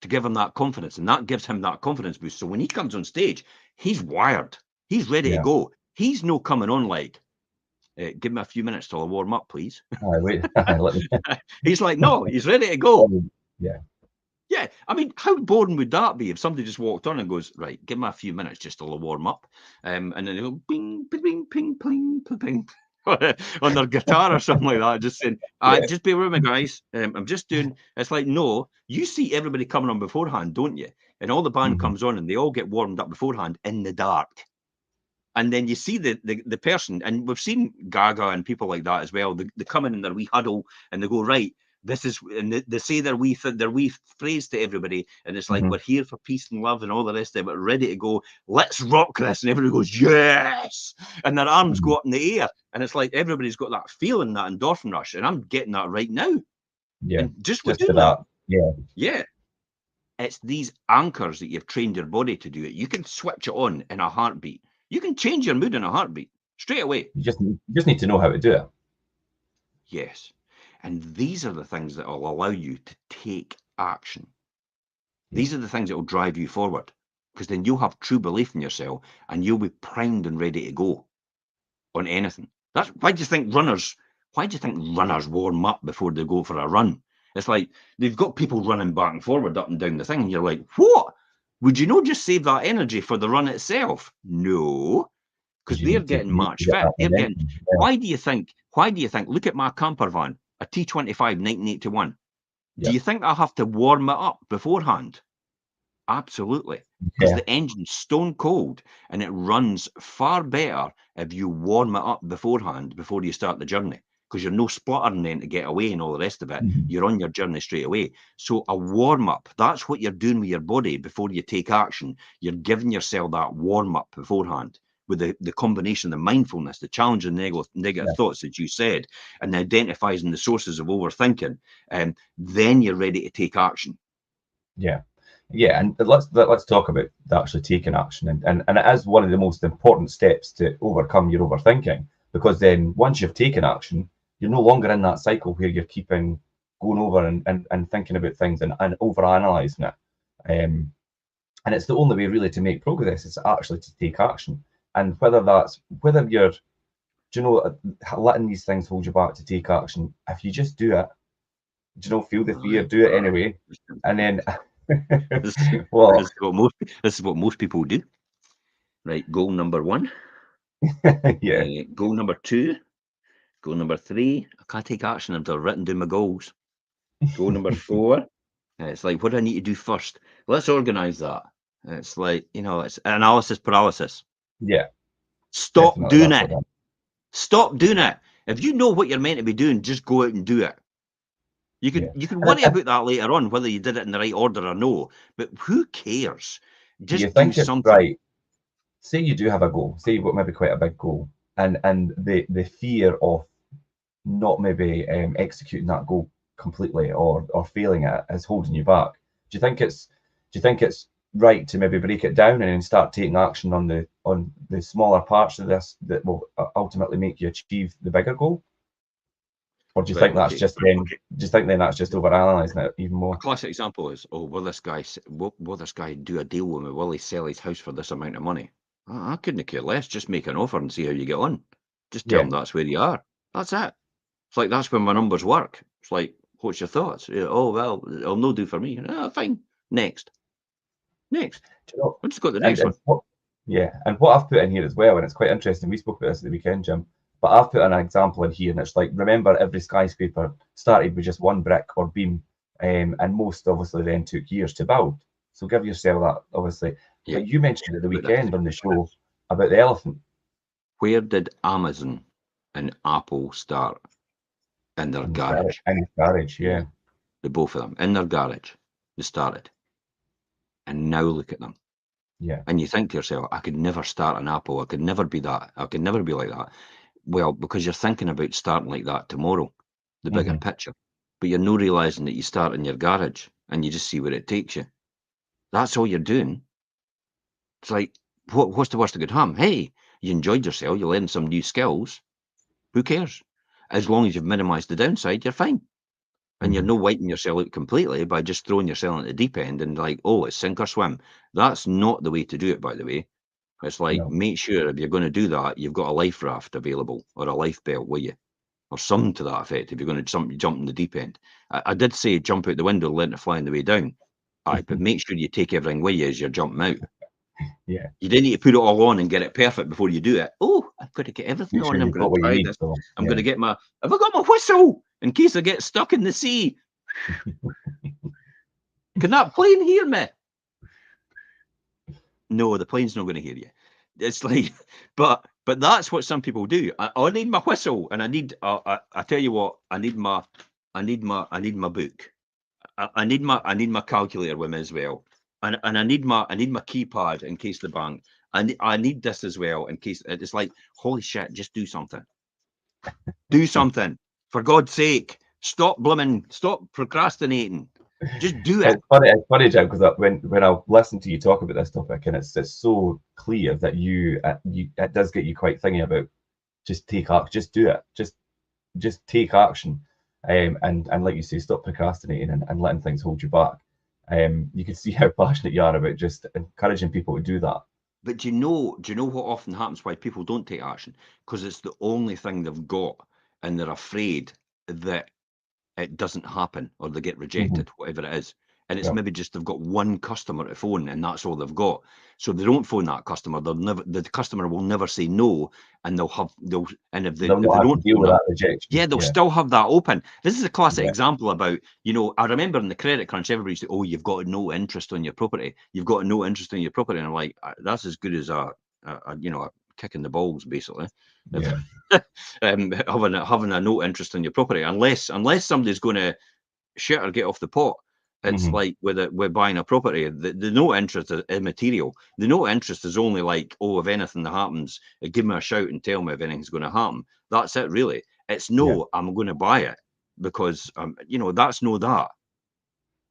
to give him that confidence. And that gives him that confidence boost. So when he comes on stage, he's wired. He's ready to go. He's no coming on like, give me a few minutes till I warm up, please. Wait. He's like, no, he's ready to go. Yeah. Yeah, I mean, how boring would that be if somebody just walked on and goes, right, give me a few minutes just till I warm up, and then they go bing, bing, bing, ping, ping, ping, on their guitar or something like that, just saying, just bear with me, guys. I'm just doing. It's like, no, you see everybody coming on beforehand, don't you? And all the band comes on and they all get warmed up beforehand in the dark. And then you see the person, and we've seen Gaga and people like that as well. They come in their wee huddle and they go, right, this is, and they say their wee phrase to everybody, and it's like, we're here for peace and love and all the rest of it, ready to go. Let's rock this, and everybody goes, yes, and their arms go up in the air, and it's like everybody's got that feeling, that endorphin rush, and I'm getting that right now. Yeah, and just doing that. Yeah. It's these anchors that you've trained your body to do it. You can switch it on in a heartbeat. You can change your mood in a heartbeat straight away. You just need to know how to do it. Yes. And these are the things that will allow you to take action. These are the things that will drive you forward, because then you'll have true belief in yourself and you'll be primed and ready to go on anything. That's why do you think runners warm up before they go for a run? It's like they've got people running back and forward up and down the thing, and you're like, what? Would you not just save that energy for the run itself? No, because they're getting match fit. They're getting. Why do you think? Look at my camper van, a T25 1981. Do you think I have to warm it up beforehand? Absolutely, because the engine's stone cold and it runs far better if you warm it up beforehand before you start the journey, because you're no spluttering then to get away and all the rest of it. You're on your journey straight away. So a warm up, that's what you're doing with your body before you take action. You're giving yourself that warm up beforehand with the combination of the mindfulness, the challenging negative thoughts that you said, and identifying the sources of overthinking, and then you're ready to take action. Yeah, and let's talk about actually taking action, and it is one of the most important steps to overcome your overthinking, because then once you've taken action, you're no longer in that cycle where you're keeping going over and thinking about things and over analyzing it. And it's the only way really to make progress is actually to take action. And whether you're, letting these things hold you back to take action, if you just do it, feel the fear, Aye. do it anyway, and then This, well, this is what most people do. Right, goal number 1. yeah, Goal number 2. Goal number 3. I can't take action until I've written down my goals. Goal number 4. It's like, what do I need to do first? Let's organize that. It's like, it's analysis paralysis. yeah, Stop definitely. doing That's it. what Stop doing it. If you know what you're meant to be doing, just go out and do it. You yeah. can worry about that later on, whether you did it in the right order or no. But who cares? Do you Just do think it's something. right? Say you do have a goal. Say you've got maybe quite a big goal, and the fear of not maybe executing that goal completely or failing it is holding you back. Do you think it's right to maybe break it down and then start taking action on the smaller parts of this that will ultimately make you achieve the bigger goal? Or do you Right, think that's okay. just then? Do you think then that's just overanalyzing it even A more? classic example is, will this guy do a deal with me? Will he sell his house for this amount of money? I couldn't care less. Just make an offer and see how you get on. Just tell Yeah, him that's where you are. That's it. It's like, that's when my numbers work. It's like, what's your thoughts? Yeah, oh, well, it'll no do for me. Fine. Next. do you know, I just got the and next one. what I've put in here as well, and it's quite interesting. We spoke about this at the weekend, Jim. But I've put an example in here, and it's like, remember, every skyscraper started with just one brick or beam, and most obviously then took years to build. So give yourself that, obviously. Yeah. But you mentioned at the Put this. weekend on the show about the elephant Where did Amazon and Apple start? In their in his garage. garage. In his garage, Yeah. yeah, The both of them. In their garage. They started. And now look at them. yeah. And you think to yourself, I could never start an Apple. I could never be that. I could never be like that. Well, because you're thinking about starting like that tomorrow, the bigger Hmm. picture. But you're no realizing that you start in your garage and you just see where it takes you. That's all you're doing. It's like, what's the worst that could happen? Hey, you enjoyed yourself. You learned some new skills. Who cares? As long as you've minimized the downside, you're fine. And you're Hmm. no wiping yourself out completely by just throwing yourself into the deep end and like, oh, it's sink or swim. That's not the way to do it, by the way. It's like, No, make sure if you're going to do that, you've got a life raft available or a life belt with you or something to that effect if you're going to jump in the deep end. I did say jump out the window, learn to fly on the way down. Aye, but make sure you take everything with you as you're jumping out. yeah. You didn't need to put it all on and get it perfect before you do it. Oh, I've got to get everything Make sure on. I'm you've going got to what you try need. this. So I'm going yeah. to get have I got my whistle in case I get stuck in the sea? Can that plane hear me? No, the plane's not going to hear you. It's like, but that's what some people do. I need my whistle, and I need. I tell you what, I need my book. I need my calculator with me as well, and I need my keypad in case the bank. I need this as well in case it's like, holy shit, just do something. Do something for God's sake. Stop procrastinating. Just do it. It's funny, Jim, because when I listen to you talk about this topic, and it's so clear that you it does get you quite thinking about just take action, just do it, just take action, and like you say, stop procrastinating and letting things hold you back. You can see how passionate you are about just encouraging people to do that. But do you know what often happens why people don't take action? Because it's the only thing they've got, and they're afraid that it doesn't happen or they get Hmm. rejected, whatever it is. And it's Yeah, maybe just they've got one customer to phone and that's all they've got. So they don't phone that customer. The customer will never say no, and if they they'll not have to don't deal phone with them, that rejection. yeah, they'll Yeah, still have that open. This is a classic yeah, example about, I remember in the credit crunch, everybody said, oh, you've got no interest on your property. You've got no interest in your property. And I'm like, that's as good as a kick in the balls, basically. yeah. Having a no interest in your property, unless somebody's going to shit or get off the pot. It's Hmm. like with buying a property, the no interest is immaterial. The no interest is only like, oh, if anything that happens, give me a shout and tell me if anything's going to happen. That's it, really. It's Yeah. no, I'm going to buy it because that's no that.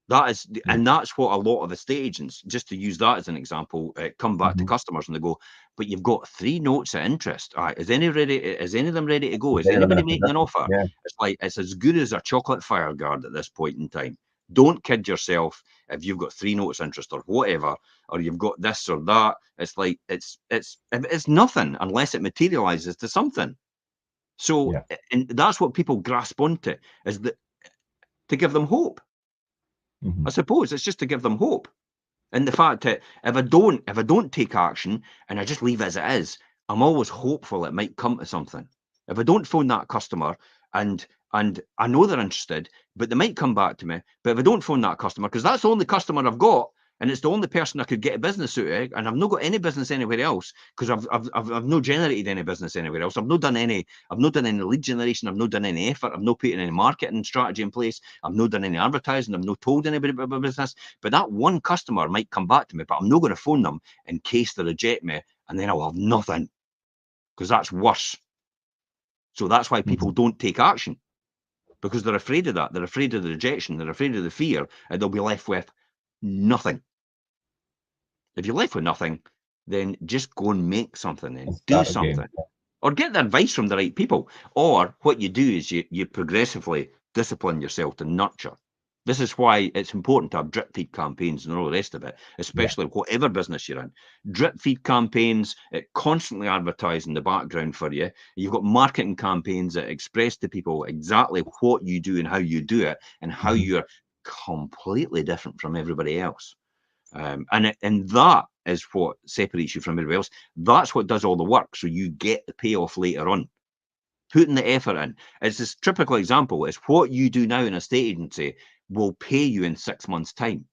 That is, Yeah. and that's what a lot of estate agents, just to use that as an example, come back to Hmm. customers and they go, "But you've got 3 notes of interest. Is any of them ready to go? Is Then I'm in anybody a making an position. offer?" Yeah, It's like it's as good as a chocolate fire guard at this point in time. Don't kid yourself. If you've got 3 notes interest or whatever, or you've got this or that, it's like it's nothing unless it materializes to something. So, Yeah. and that's what people grasp onto, is that to give them hope. Mhm. I suppose it's just to give them hope. And the fact that if I don't take action and I just leave it as it is, I'm always hopeful it might come to something. If I don't phone that customer and I know they're interested, but they might come back to me. But if I don't phone that customer, because that's the only customer I've got, and it's the only person I could get a business out of, and I've not got any business anywhere else, because I've not generated any business anywhere else. I've not done any lead generation. I've not done any effort. I've not put any marketing strategy in place. I've not done any advertising. I've not told anybody about my business. But that one customer might come back to me, but I'm not going to phone them in case they reject me, and then I'll have nothing, because that's worse. So that's why people Mhm. don't take action, because they're afraid of that. They're afraid of the rejection. They're afraid of the fear, and they'll be left with nothing. If you're left with nothing, then just go and make something and And do start again. something, or get the advice from the right people. Or what you do is you progressively discipline yourself to nurture. This is why it's important to have drip feed campaigns and all the rest of it, Yeah. especially whatever business you're in. Drip feed campaigns, it constantly advertise in the background for you. You've got marketing campaigns that express to people exactly what you do and how you do it, and how Mhm. you're completely different from everybody else. And that is what separates you from everybody else. That's what does all the work. So you get the payoff later on. Putting the effort in. It's this typical example. It's what you do now in a state agency will pay you in 6 months' time.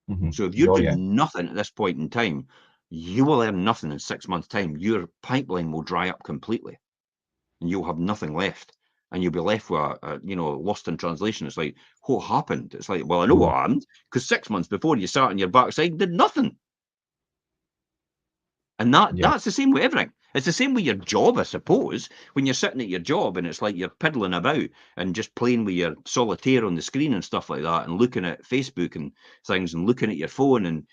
Mhm. So if you're Oh yeah. doing nothing at this point in time, you will earn nothing in 6 months' time. Your pipeline will dry up completely, and you'll have nothing left. And you'll be left with lost in translation. It's like, what happened? It's like, well, I know Mhm. what happened, because 6 months before you sat on your backside, did nothing. And Yeah. that's the same with everything. It's the same with your job, I suppose. When you're sitting at your job and it's like you're piddling about and just playing with your solitaire on the screen and stuff like that, and looking at Facebook and things, and looking at your phone, and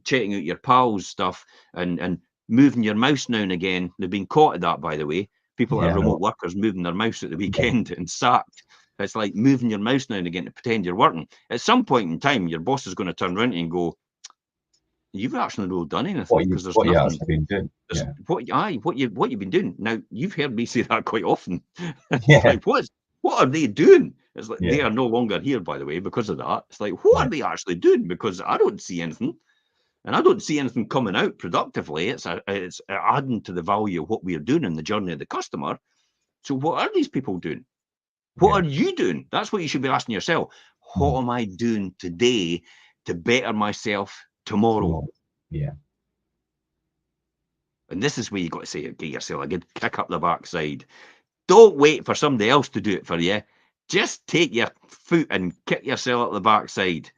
checking out your pals' stuff, and moving your mouse now and again. They've been caught at that, by the way. People that Yeah. are I know. remote workers moving their mouse at the Yeah. weekend and sacked. It's like moving your mouse now and again to pretend you're working. At some point in time, your boss is going to turn around and go, "You've actually not done anything, because there's What you nothing." actually been doing. There's Yeah. what you've been doing. Now, you've heard me say that quite often. It's Yeah. like, what are they doing? It's like, they Yeah. are no longer here, by the way, because of that. It's like, what Yeah. are they actually doing? Because I don't see anything, and I don't see anything coming out productively. It's adding to the value of what we are doing in the journey of the customer. So what are these people doing? Yeah. What are you doing? That's what you should be asking yourself. What Mhm. am I doing today to better myself tomorrow? Tomorrow. Yeah. And this is where you got to say, get yourself a good kick up the backside. Don't wait for somebody else to do it for you. Just take your foot and kick yourself up the backside.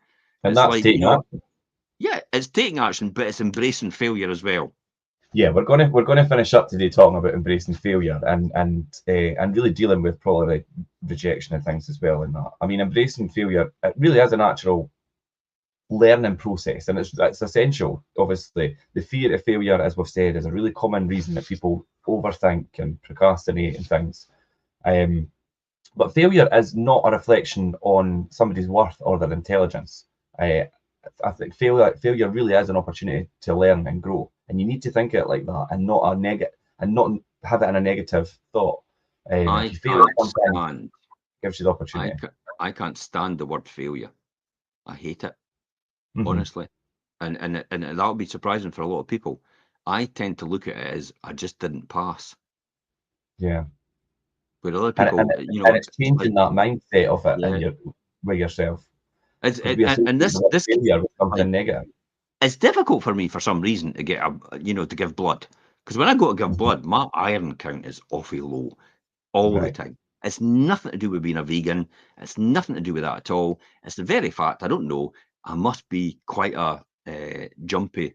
And It's that's like, taking action. yeah, it's taking action, but it's embracing failure as well. Yeah, we're gonna finish up today talking about embracing failure and really dealing with probably like rejection and things as well in that. I mean, embracing failure, it really is a natural learning process, and it's essential. Obviously, the fear of failure, as we've said, is a really common reason that people overthink and procrastinate and things. Um, but failure is not a reflection on somebody's worth or their intelligence. Uh, I think failure really is an opportunity to learn and grow, and you need to think it like that, and not a negative, and not have it in a negative thought. If I you fail at can't something, it stand, gives you the I, opportunity. I can't stand the word failure. I hate it, Hmm. honestly. And that'll be surprising for a lot of people. I tend to look at it as, I just didn't pass. Yeah, Where other and and people, it, and it's it's like, changing that mindset of it in yeah, your with yourself, it's, because we associate and the this, word failure with like, something negative. it's difficult for me for some reason to to give blood. Because when I go to give Mhm. blood, my iron count is awfully low all the Right. time. It's nothing to do with being a vegan. It's nothing to do with that at all. It's the very fact, I don't know, I must be quite a jumpy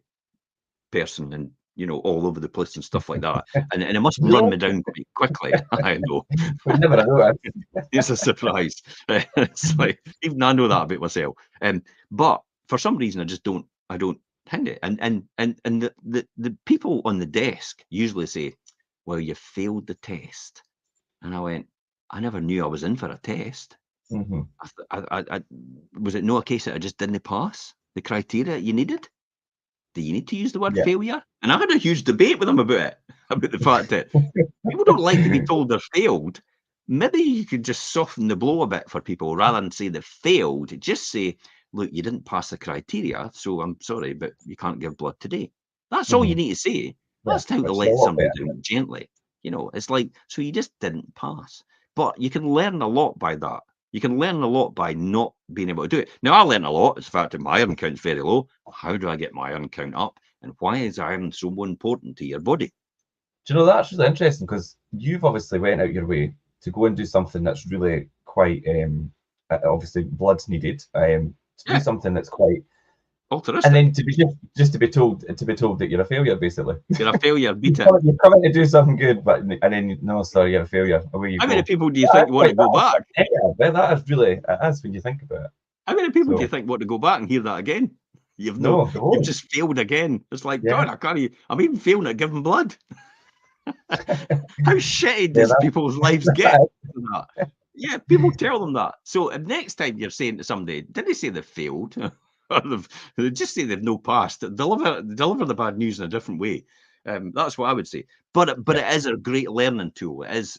person, and all over the place and stuff like that. And it must run No, me down quite quickly. I know. we'd never know it. It's a surprise. It's like, even I know that about myself. But for some reason, I don't hang it. And the people on the desk usually say, "Well, you failed the test." And I went, "I never knew I was in for a test." Hmm. Was it not a case that I just didn't pass the criteria you needed? Do you need to use the word Yeah. failure? And I had a huge debate with him about it, about the fact that people don't like to be told they're failed. Maybe you could just soften the blow a bit for people rather than say they failed. Just say, look, you didn't pass the criteria, so I'm sorry, but you can't give blood today. That's all you Hmm. need to say. Yeah, That's how to which is a let lot somebody better. down gently. It's like, so you just didn't pass. But you can learn a lot by that. You can learn a lot by not being able to do it. Now, I learned a lot. It's the fact that my iron count's very low. How do I get my iron count up? And why is iron so important to your body? Do you know, that's really interesting because you've obviously went out your way to go and do something that's really quite obviously blood's needed to do Yeah, something that's quite, and altruistic. then to be just to be told that you're a failure basically. You're a failure. You've Beat it. come, you've come in to do something good, but and then no, sorry, you're a failure. Away you How many go. people do you That think is want to quite, go that is back? quite negative. That is really, it is when you think about it. How many people do you So think want to go back and hear that again? no, they You've won't. just failed again. It's like, Yeah, God, I can't even, I'm even failing at giving blood. How shitty yeah, does people's lives get that, for that? Yeah, people tell them that. So if next time you're saying to somebody, did they say they've failed? Or they just say they've no passed. Deliver the bad news in a different way. That's what I would say. But yeah. it is a great learning tool. It is,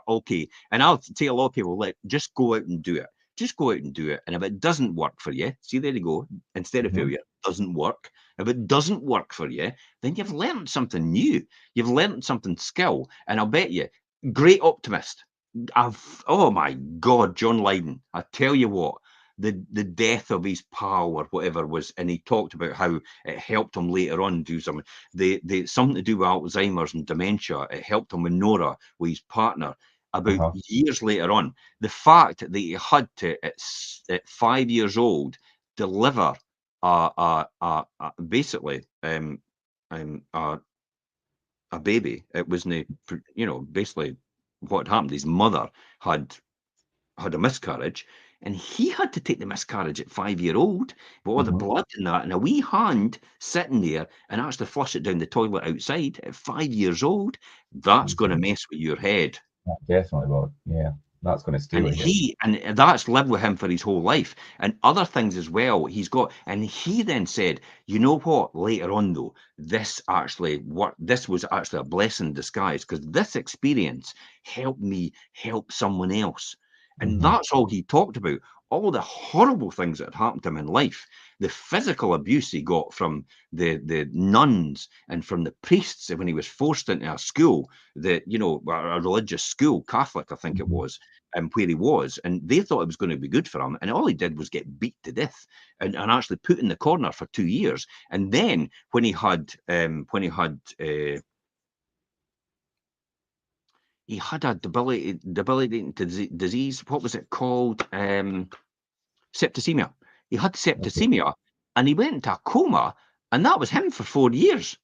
okay. And I'll tell a lot of people, like, just go out and do it. Just go out and do it. And if it doesn't work for you, see, there you go. Instead of Hmm. failure, doesn't work. If it doesn't work for you, then you've learned something new. You've learned something skill. And I'll bet you, great optimist. Oh my God, John Lydon. I tell you what, the death of his pal or whatever was, and he talked about how it helped him later on do something. Something to do with Alzheimer's and dementia. It helped him with Nora, with his partner. About Uh-huh. years later on, the fact that he had to, at 5 years old, deliver basically a baby. It wasn't, basically what happened. His mother had a miscarriage, and he had to take the miscarriage at 5 year old with all the Hmm. blood and that, and a wee hand sitting there and actually flush it down the toilet outside at 5 years old. That's going to mess with your head. That definitely will. Yeah, that's going to stay And with you. that's lived with him for his whole life, and other things as well. He's got, and he then said, "You know what? Later on, though, this actually what this was actually a blessing in disguise because this experience helped me help someone else." And Hmm. that's all he talked about. All the horrible things that had happened to him in life, the physical abuse he got from the nuns and from the priests when he was forced into a school, a religious school, Catholic, I think it Hmm. was, where he was, and they thought it was going to be good for him. And all he did was get beat to death and actually put in the corner for 2 years. And then when he had a debilitating disease. What was it called? Septicemia. He had Okay. septicemia, and he went into a coma, and that was him for 4 years.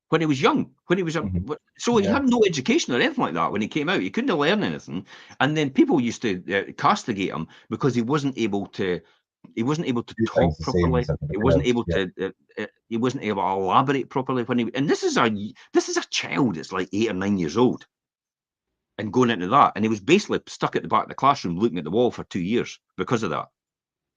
When he was young, when he was Hmm. so he Yeah. had no education or anything like that when he came out. He couldn't learn anything, and then people used to castigate him because he wasn't able to Do things talk the same properly. as everybody else. Yeah. He wasn't able to elaborate properly when he. And this is a child that's like 8 or 9 years old and going into that, and he was basically stuck at the back of the classroom looking at the wall for 2 years because of that.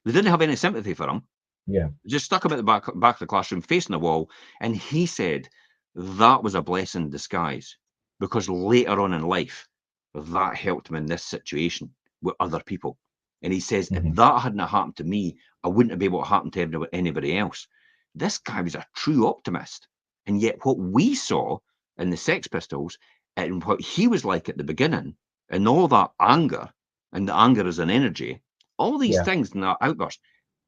They didn't have any sympathy for him. Yeah. Just stuck him at the back of the classroom facing the wall. And he said that was a blessing in disguise because later on in life, that helped him in this situation with other people. And he says, if Hmm. that hadn't happened to me, I wouldn't have been able to happen to anybody else. This guy was a true optimist. And yet, what we saw in the Sex Pistols and what he was like at the beginning, and all that anger, and the anger is an energy, all these Yeah. things in that outburst,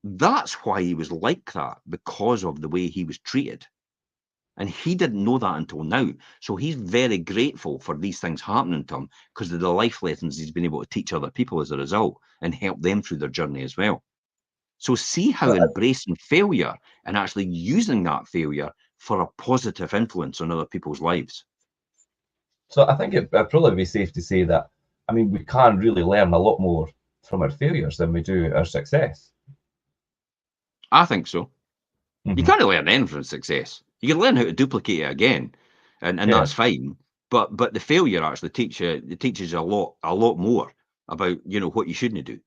that's why he was like that, because of the way he was treated. And he didn't know that until now. So he's very grateful for these things happening to him because of the life lessons he's been able to teach other people as a result and help them through their journey as well. So see how So, embracing failure and actually using that failure for a positive influence on other people's lives. so I think it'd probably be safe to say that, I mean, we can really learn a lot more from our failures than we do our success. I think so. You Hmm. can't learn anything from success. You can learn how to duplicate it again, and Yeah. that's fine. But the failure actually teaches you a lot more. about, you know, what you shouldn't do.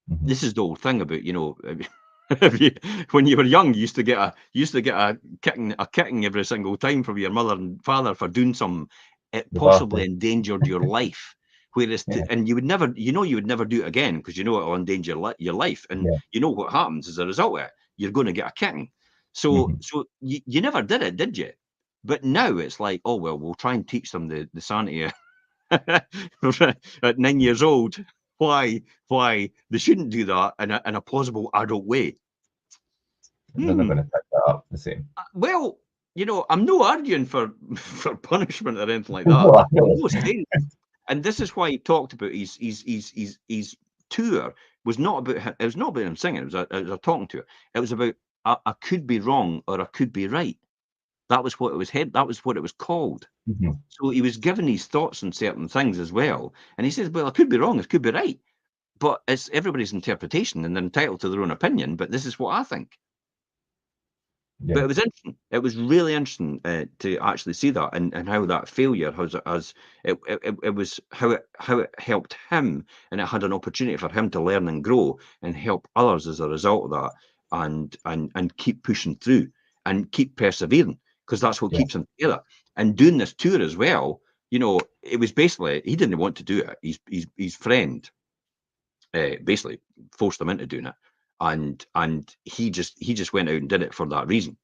Mhm. This is the old thing about, you know, if you, when you were young, you used to get a kicking every single time from your mother and father for doing something it The possibly bathroom. endangered your life. Whereas, Yeah. and you would never, you know, you would never do it again because you know it'll endanger your life, and Yeah. you know what happens as a result of it. You're going to get a kicking. So, Mhm. you never did it, did you? But now it's like, oh well, we'll try and teach them the sanity at 9 years old. Why they shouldn't do that in a plausible adult way. They're not going to pick that up the same. Well, you know, I'm no arguing for for punishment or anything like that. No, I I'm know. no saying, and this is why he talked about his tour was not about him. It was not about him singing. It was a talking tour. It was about I could be wrong or I could be right. That was what it was. That was what it was called. Mhm. So he was giving his thoughts on certain things as well. And he says, well, I could be wrong, it could be right. But it's everybody's interpretation and they're entitled to their own opinion. But this is what I think. But Yeah. it was interesting. It was really interesting to actually see that and how that failure has it was how it helped him, and it had an opportunity for him to learn and grow and help others as a result of that, and keep pushing through and keep persevering because that's what Yeah. keeps him together. And doing this tour as well, you know, it was basically he didn't want to do it. His friend basically forced him into doing it, and he just went out and did it for that reason.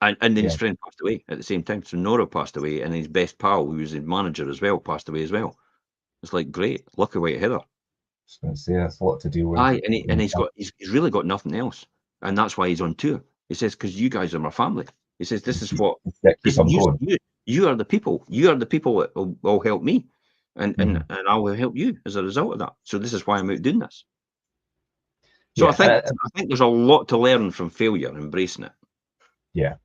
And then his Yeah. friend passed away at the same time. So Nora passed away, and his best pal, who was his manager as well, passed away as well. It's like great, lucky way to Heather. Just going to say that's a lot to deal with. Aye, and he's really got nothing else, and that's why he's on tour. He says because you guys are my family. He says this is what Yeah, he keep said. on going. You are the people. You are the people that will help me, and Mhm. I will help you as a result of that. So this is why I'm out doing this. So I Yeah, think I think there's a lot to learn from failure, embracing it. yeah,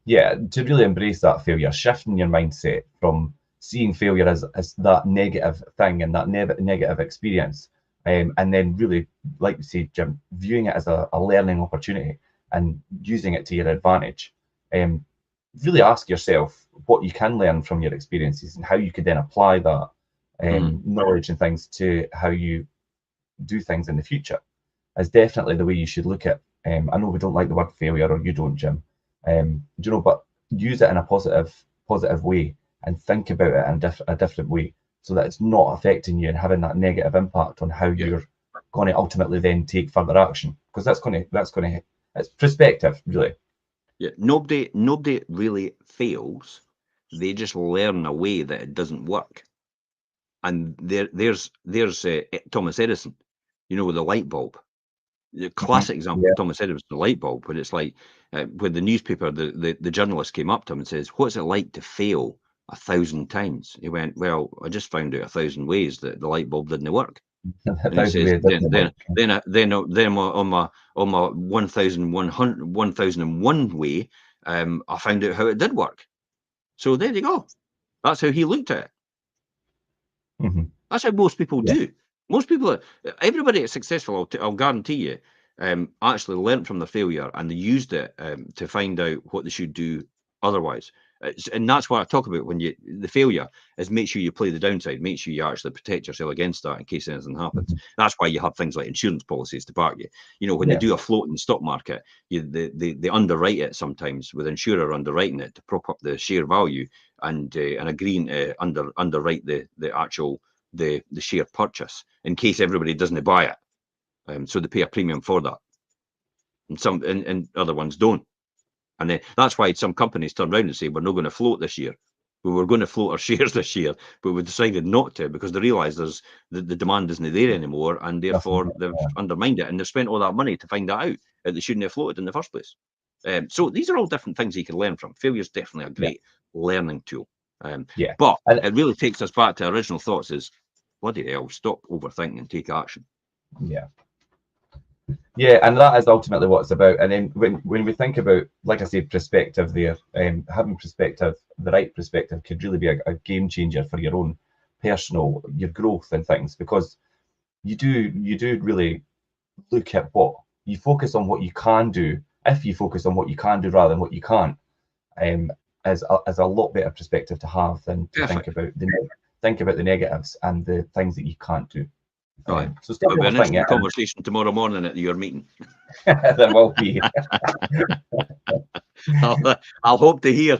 yeah. To really embrace that failure, shifting your mindset from seeing failure as that negative thing and that negative experience, and then really, like you say, Jim, viewing it as a learning opportunity and using it to your advantage. Um, really ask yourself what you can learn from your experiences and how you could then apply that Mhm. knowledge and things to how you do things in the future is definitely the way you should look at. I know we don't like the word failure, or you don't, Jim. You know, but use it in a positive way and think about it in a different way, so that it's not affecting you and having that negative impact on how Yeah. you're going to ultimately then take further action. Because it's perspective, really. Yeah, nobody really fails. They just learn a way that it doesn't work. And there's Thomas Edison, you know, with the light bulb. The Mhm. classic example Yeah. of Thomas Edison, the light bulb, when it's like when the newspaper, the journalist came up to him and says, "What's it like to fail 1,000 times?" He went, "Well, I just found out 1,000 ways that the light bulb didn't work." A And he thousand says, ways doesn't work. then on my 1,001 way, I found out how it did work. So there you go. That's how he looked at it. Mhm. That's how most people Yeah. do. Most people, everybody that's successful, I'll guarantee you, actually learnt from their failure and they used it to find out what they should do otherwise. And that's what I talk about when the failure is make sure you play the downside, make sure you actually protect yourself against that in case anything happens. Mhm. That's why you have things like insurance policies to back you. You know, when they Yeah. do a float in the stock market, they underwrite it sometimes with insurer underwriting it to prop up the share value and agreeing to underwrite the actual the share purchase in case everybody doesn't buy it. So they pay a premium for that, and other ones don't. And then that's why some companies turn around and say, "We're not going to float this year. We were going to float our shares this year, but we decided not to because they realise the demand isn't there anymore, and Nothing. therefore they've undermined it and they've spent all that money to find that out that they shouldn't have floated in the first place." So these are all different things you can learn from. Failure is definitely a Yeah. great learning tool. Yeah. But And it really takes us back to original thoughts: is bloody hell, stop overthinking and take action. yeah. Yeah, and that is ultimately what it's about. And then when we think about, like I say, perspective there, having perspective, the right perspective could really be a game changer for your own personal, your growth and things, because you do really look at what you focus on, what you can do. If you focus on what you can do rather than what you can't, as a lot better perspective to have than to think Perfect. about think about the negatives and the things that you can't do. Right. So still There'll be an overthink interesting it. conversation tomorrow morning at your meeting. There will be. I'll hope to hear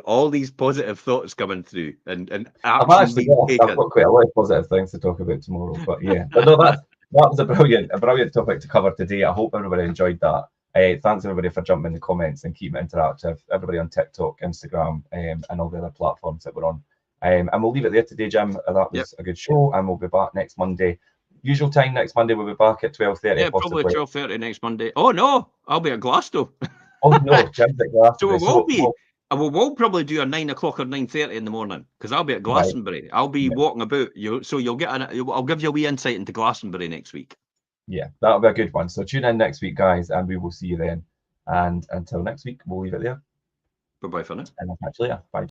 all these positive thoughts coming through and I've action actually being got, I've taken. got quite a lot of positive things to talk about tomorrow, but yeah. But no, that was a brilliant topic to cover today. I hope everybody enjoyed that. Thanks everybody for jumping in the comments and keeping it interactive. Everybody on TikTok, Instagram, and all the other platforms that we're on. And we'll leave it there today, Jim. That was a good show, and we'll be back next Monday. Usual time next Monday. We'll be back at 12:30. Yeah, probably 12:30 next Monday. Oh no, I'll be at Glasgow. Oh no, Jim's at Glastonbury. So we will probably do a 9 o'clock or 9:30 in the morning because I'll be at Glastonbury. Right. I'll be walking about. You'll get I'll give you a wee insight into Glastonbury next week. Yeah, that'll be a good one. So tune in next week, guys, and we will see you then. And until next week, we'll leave it there. Bye-bye for now. And I'll catch you later. Bye.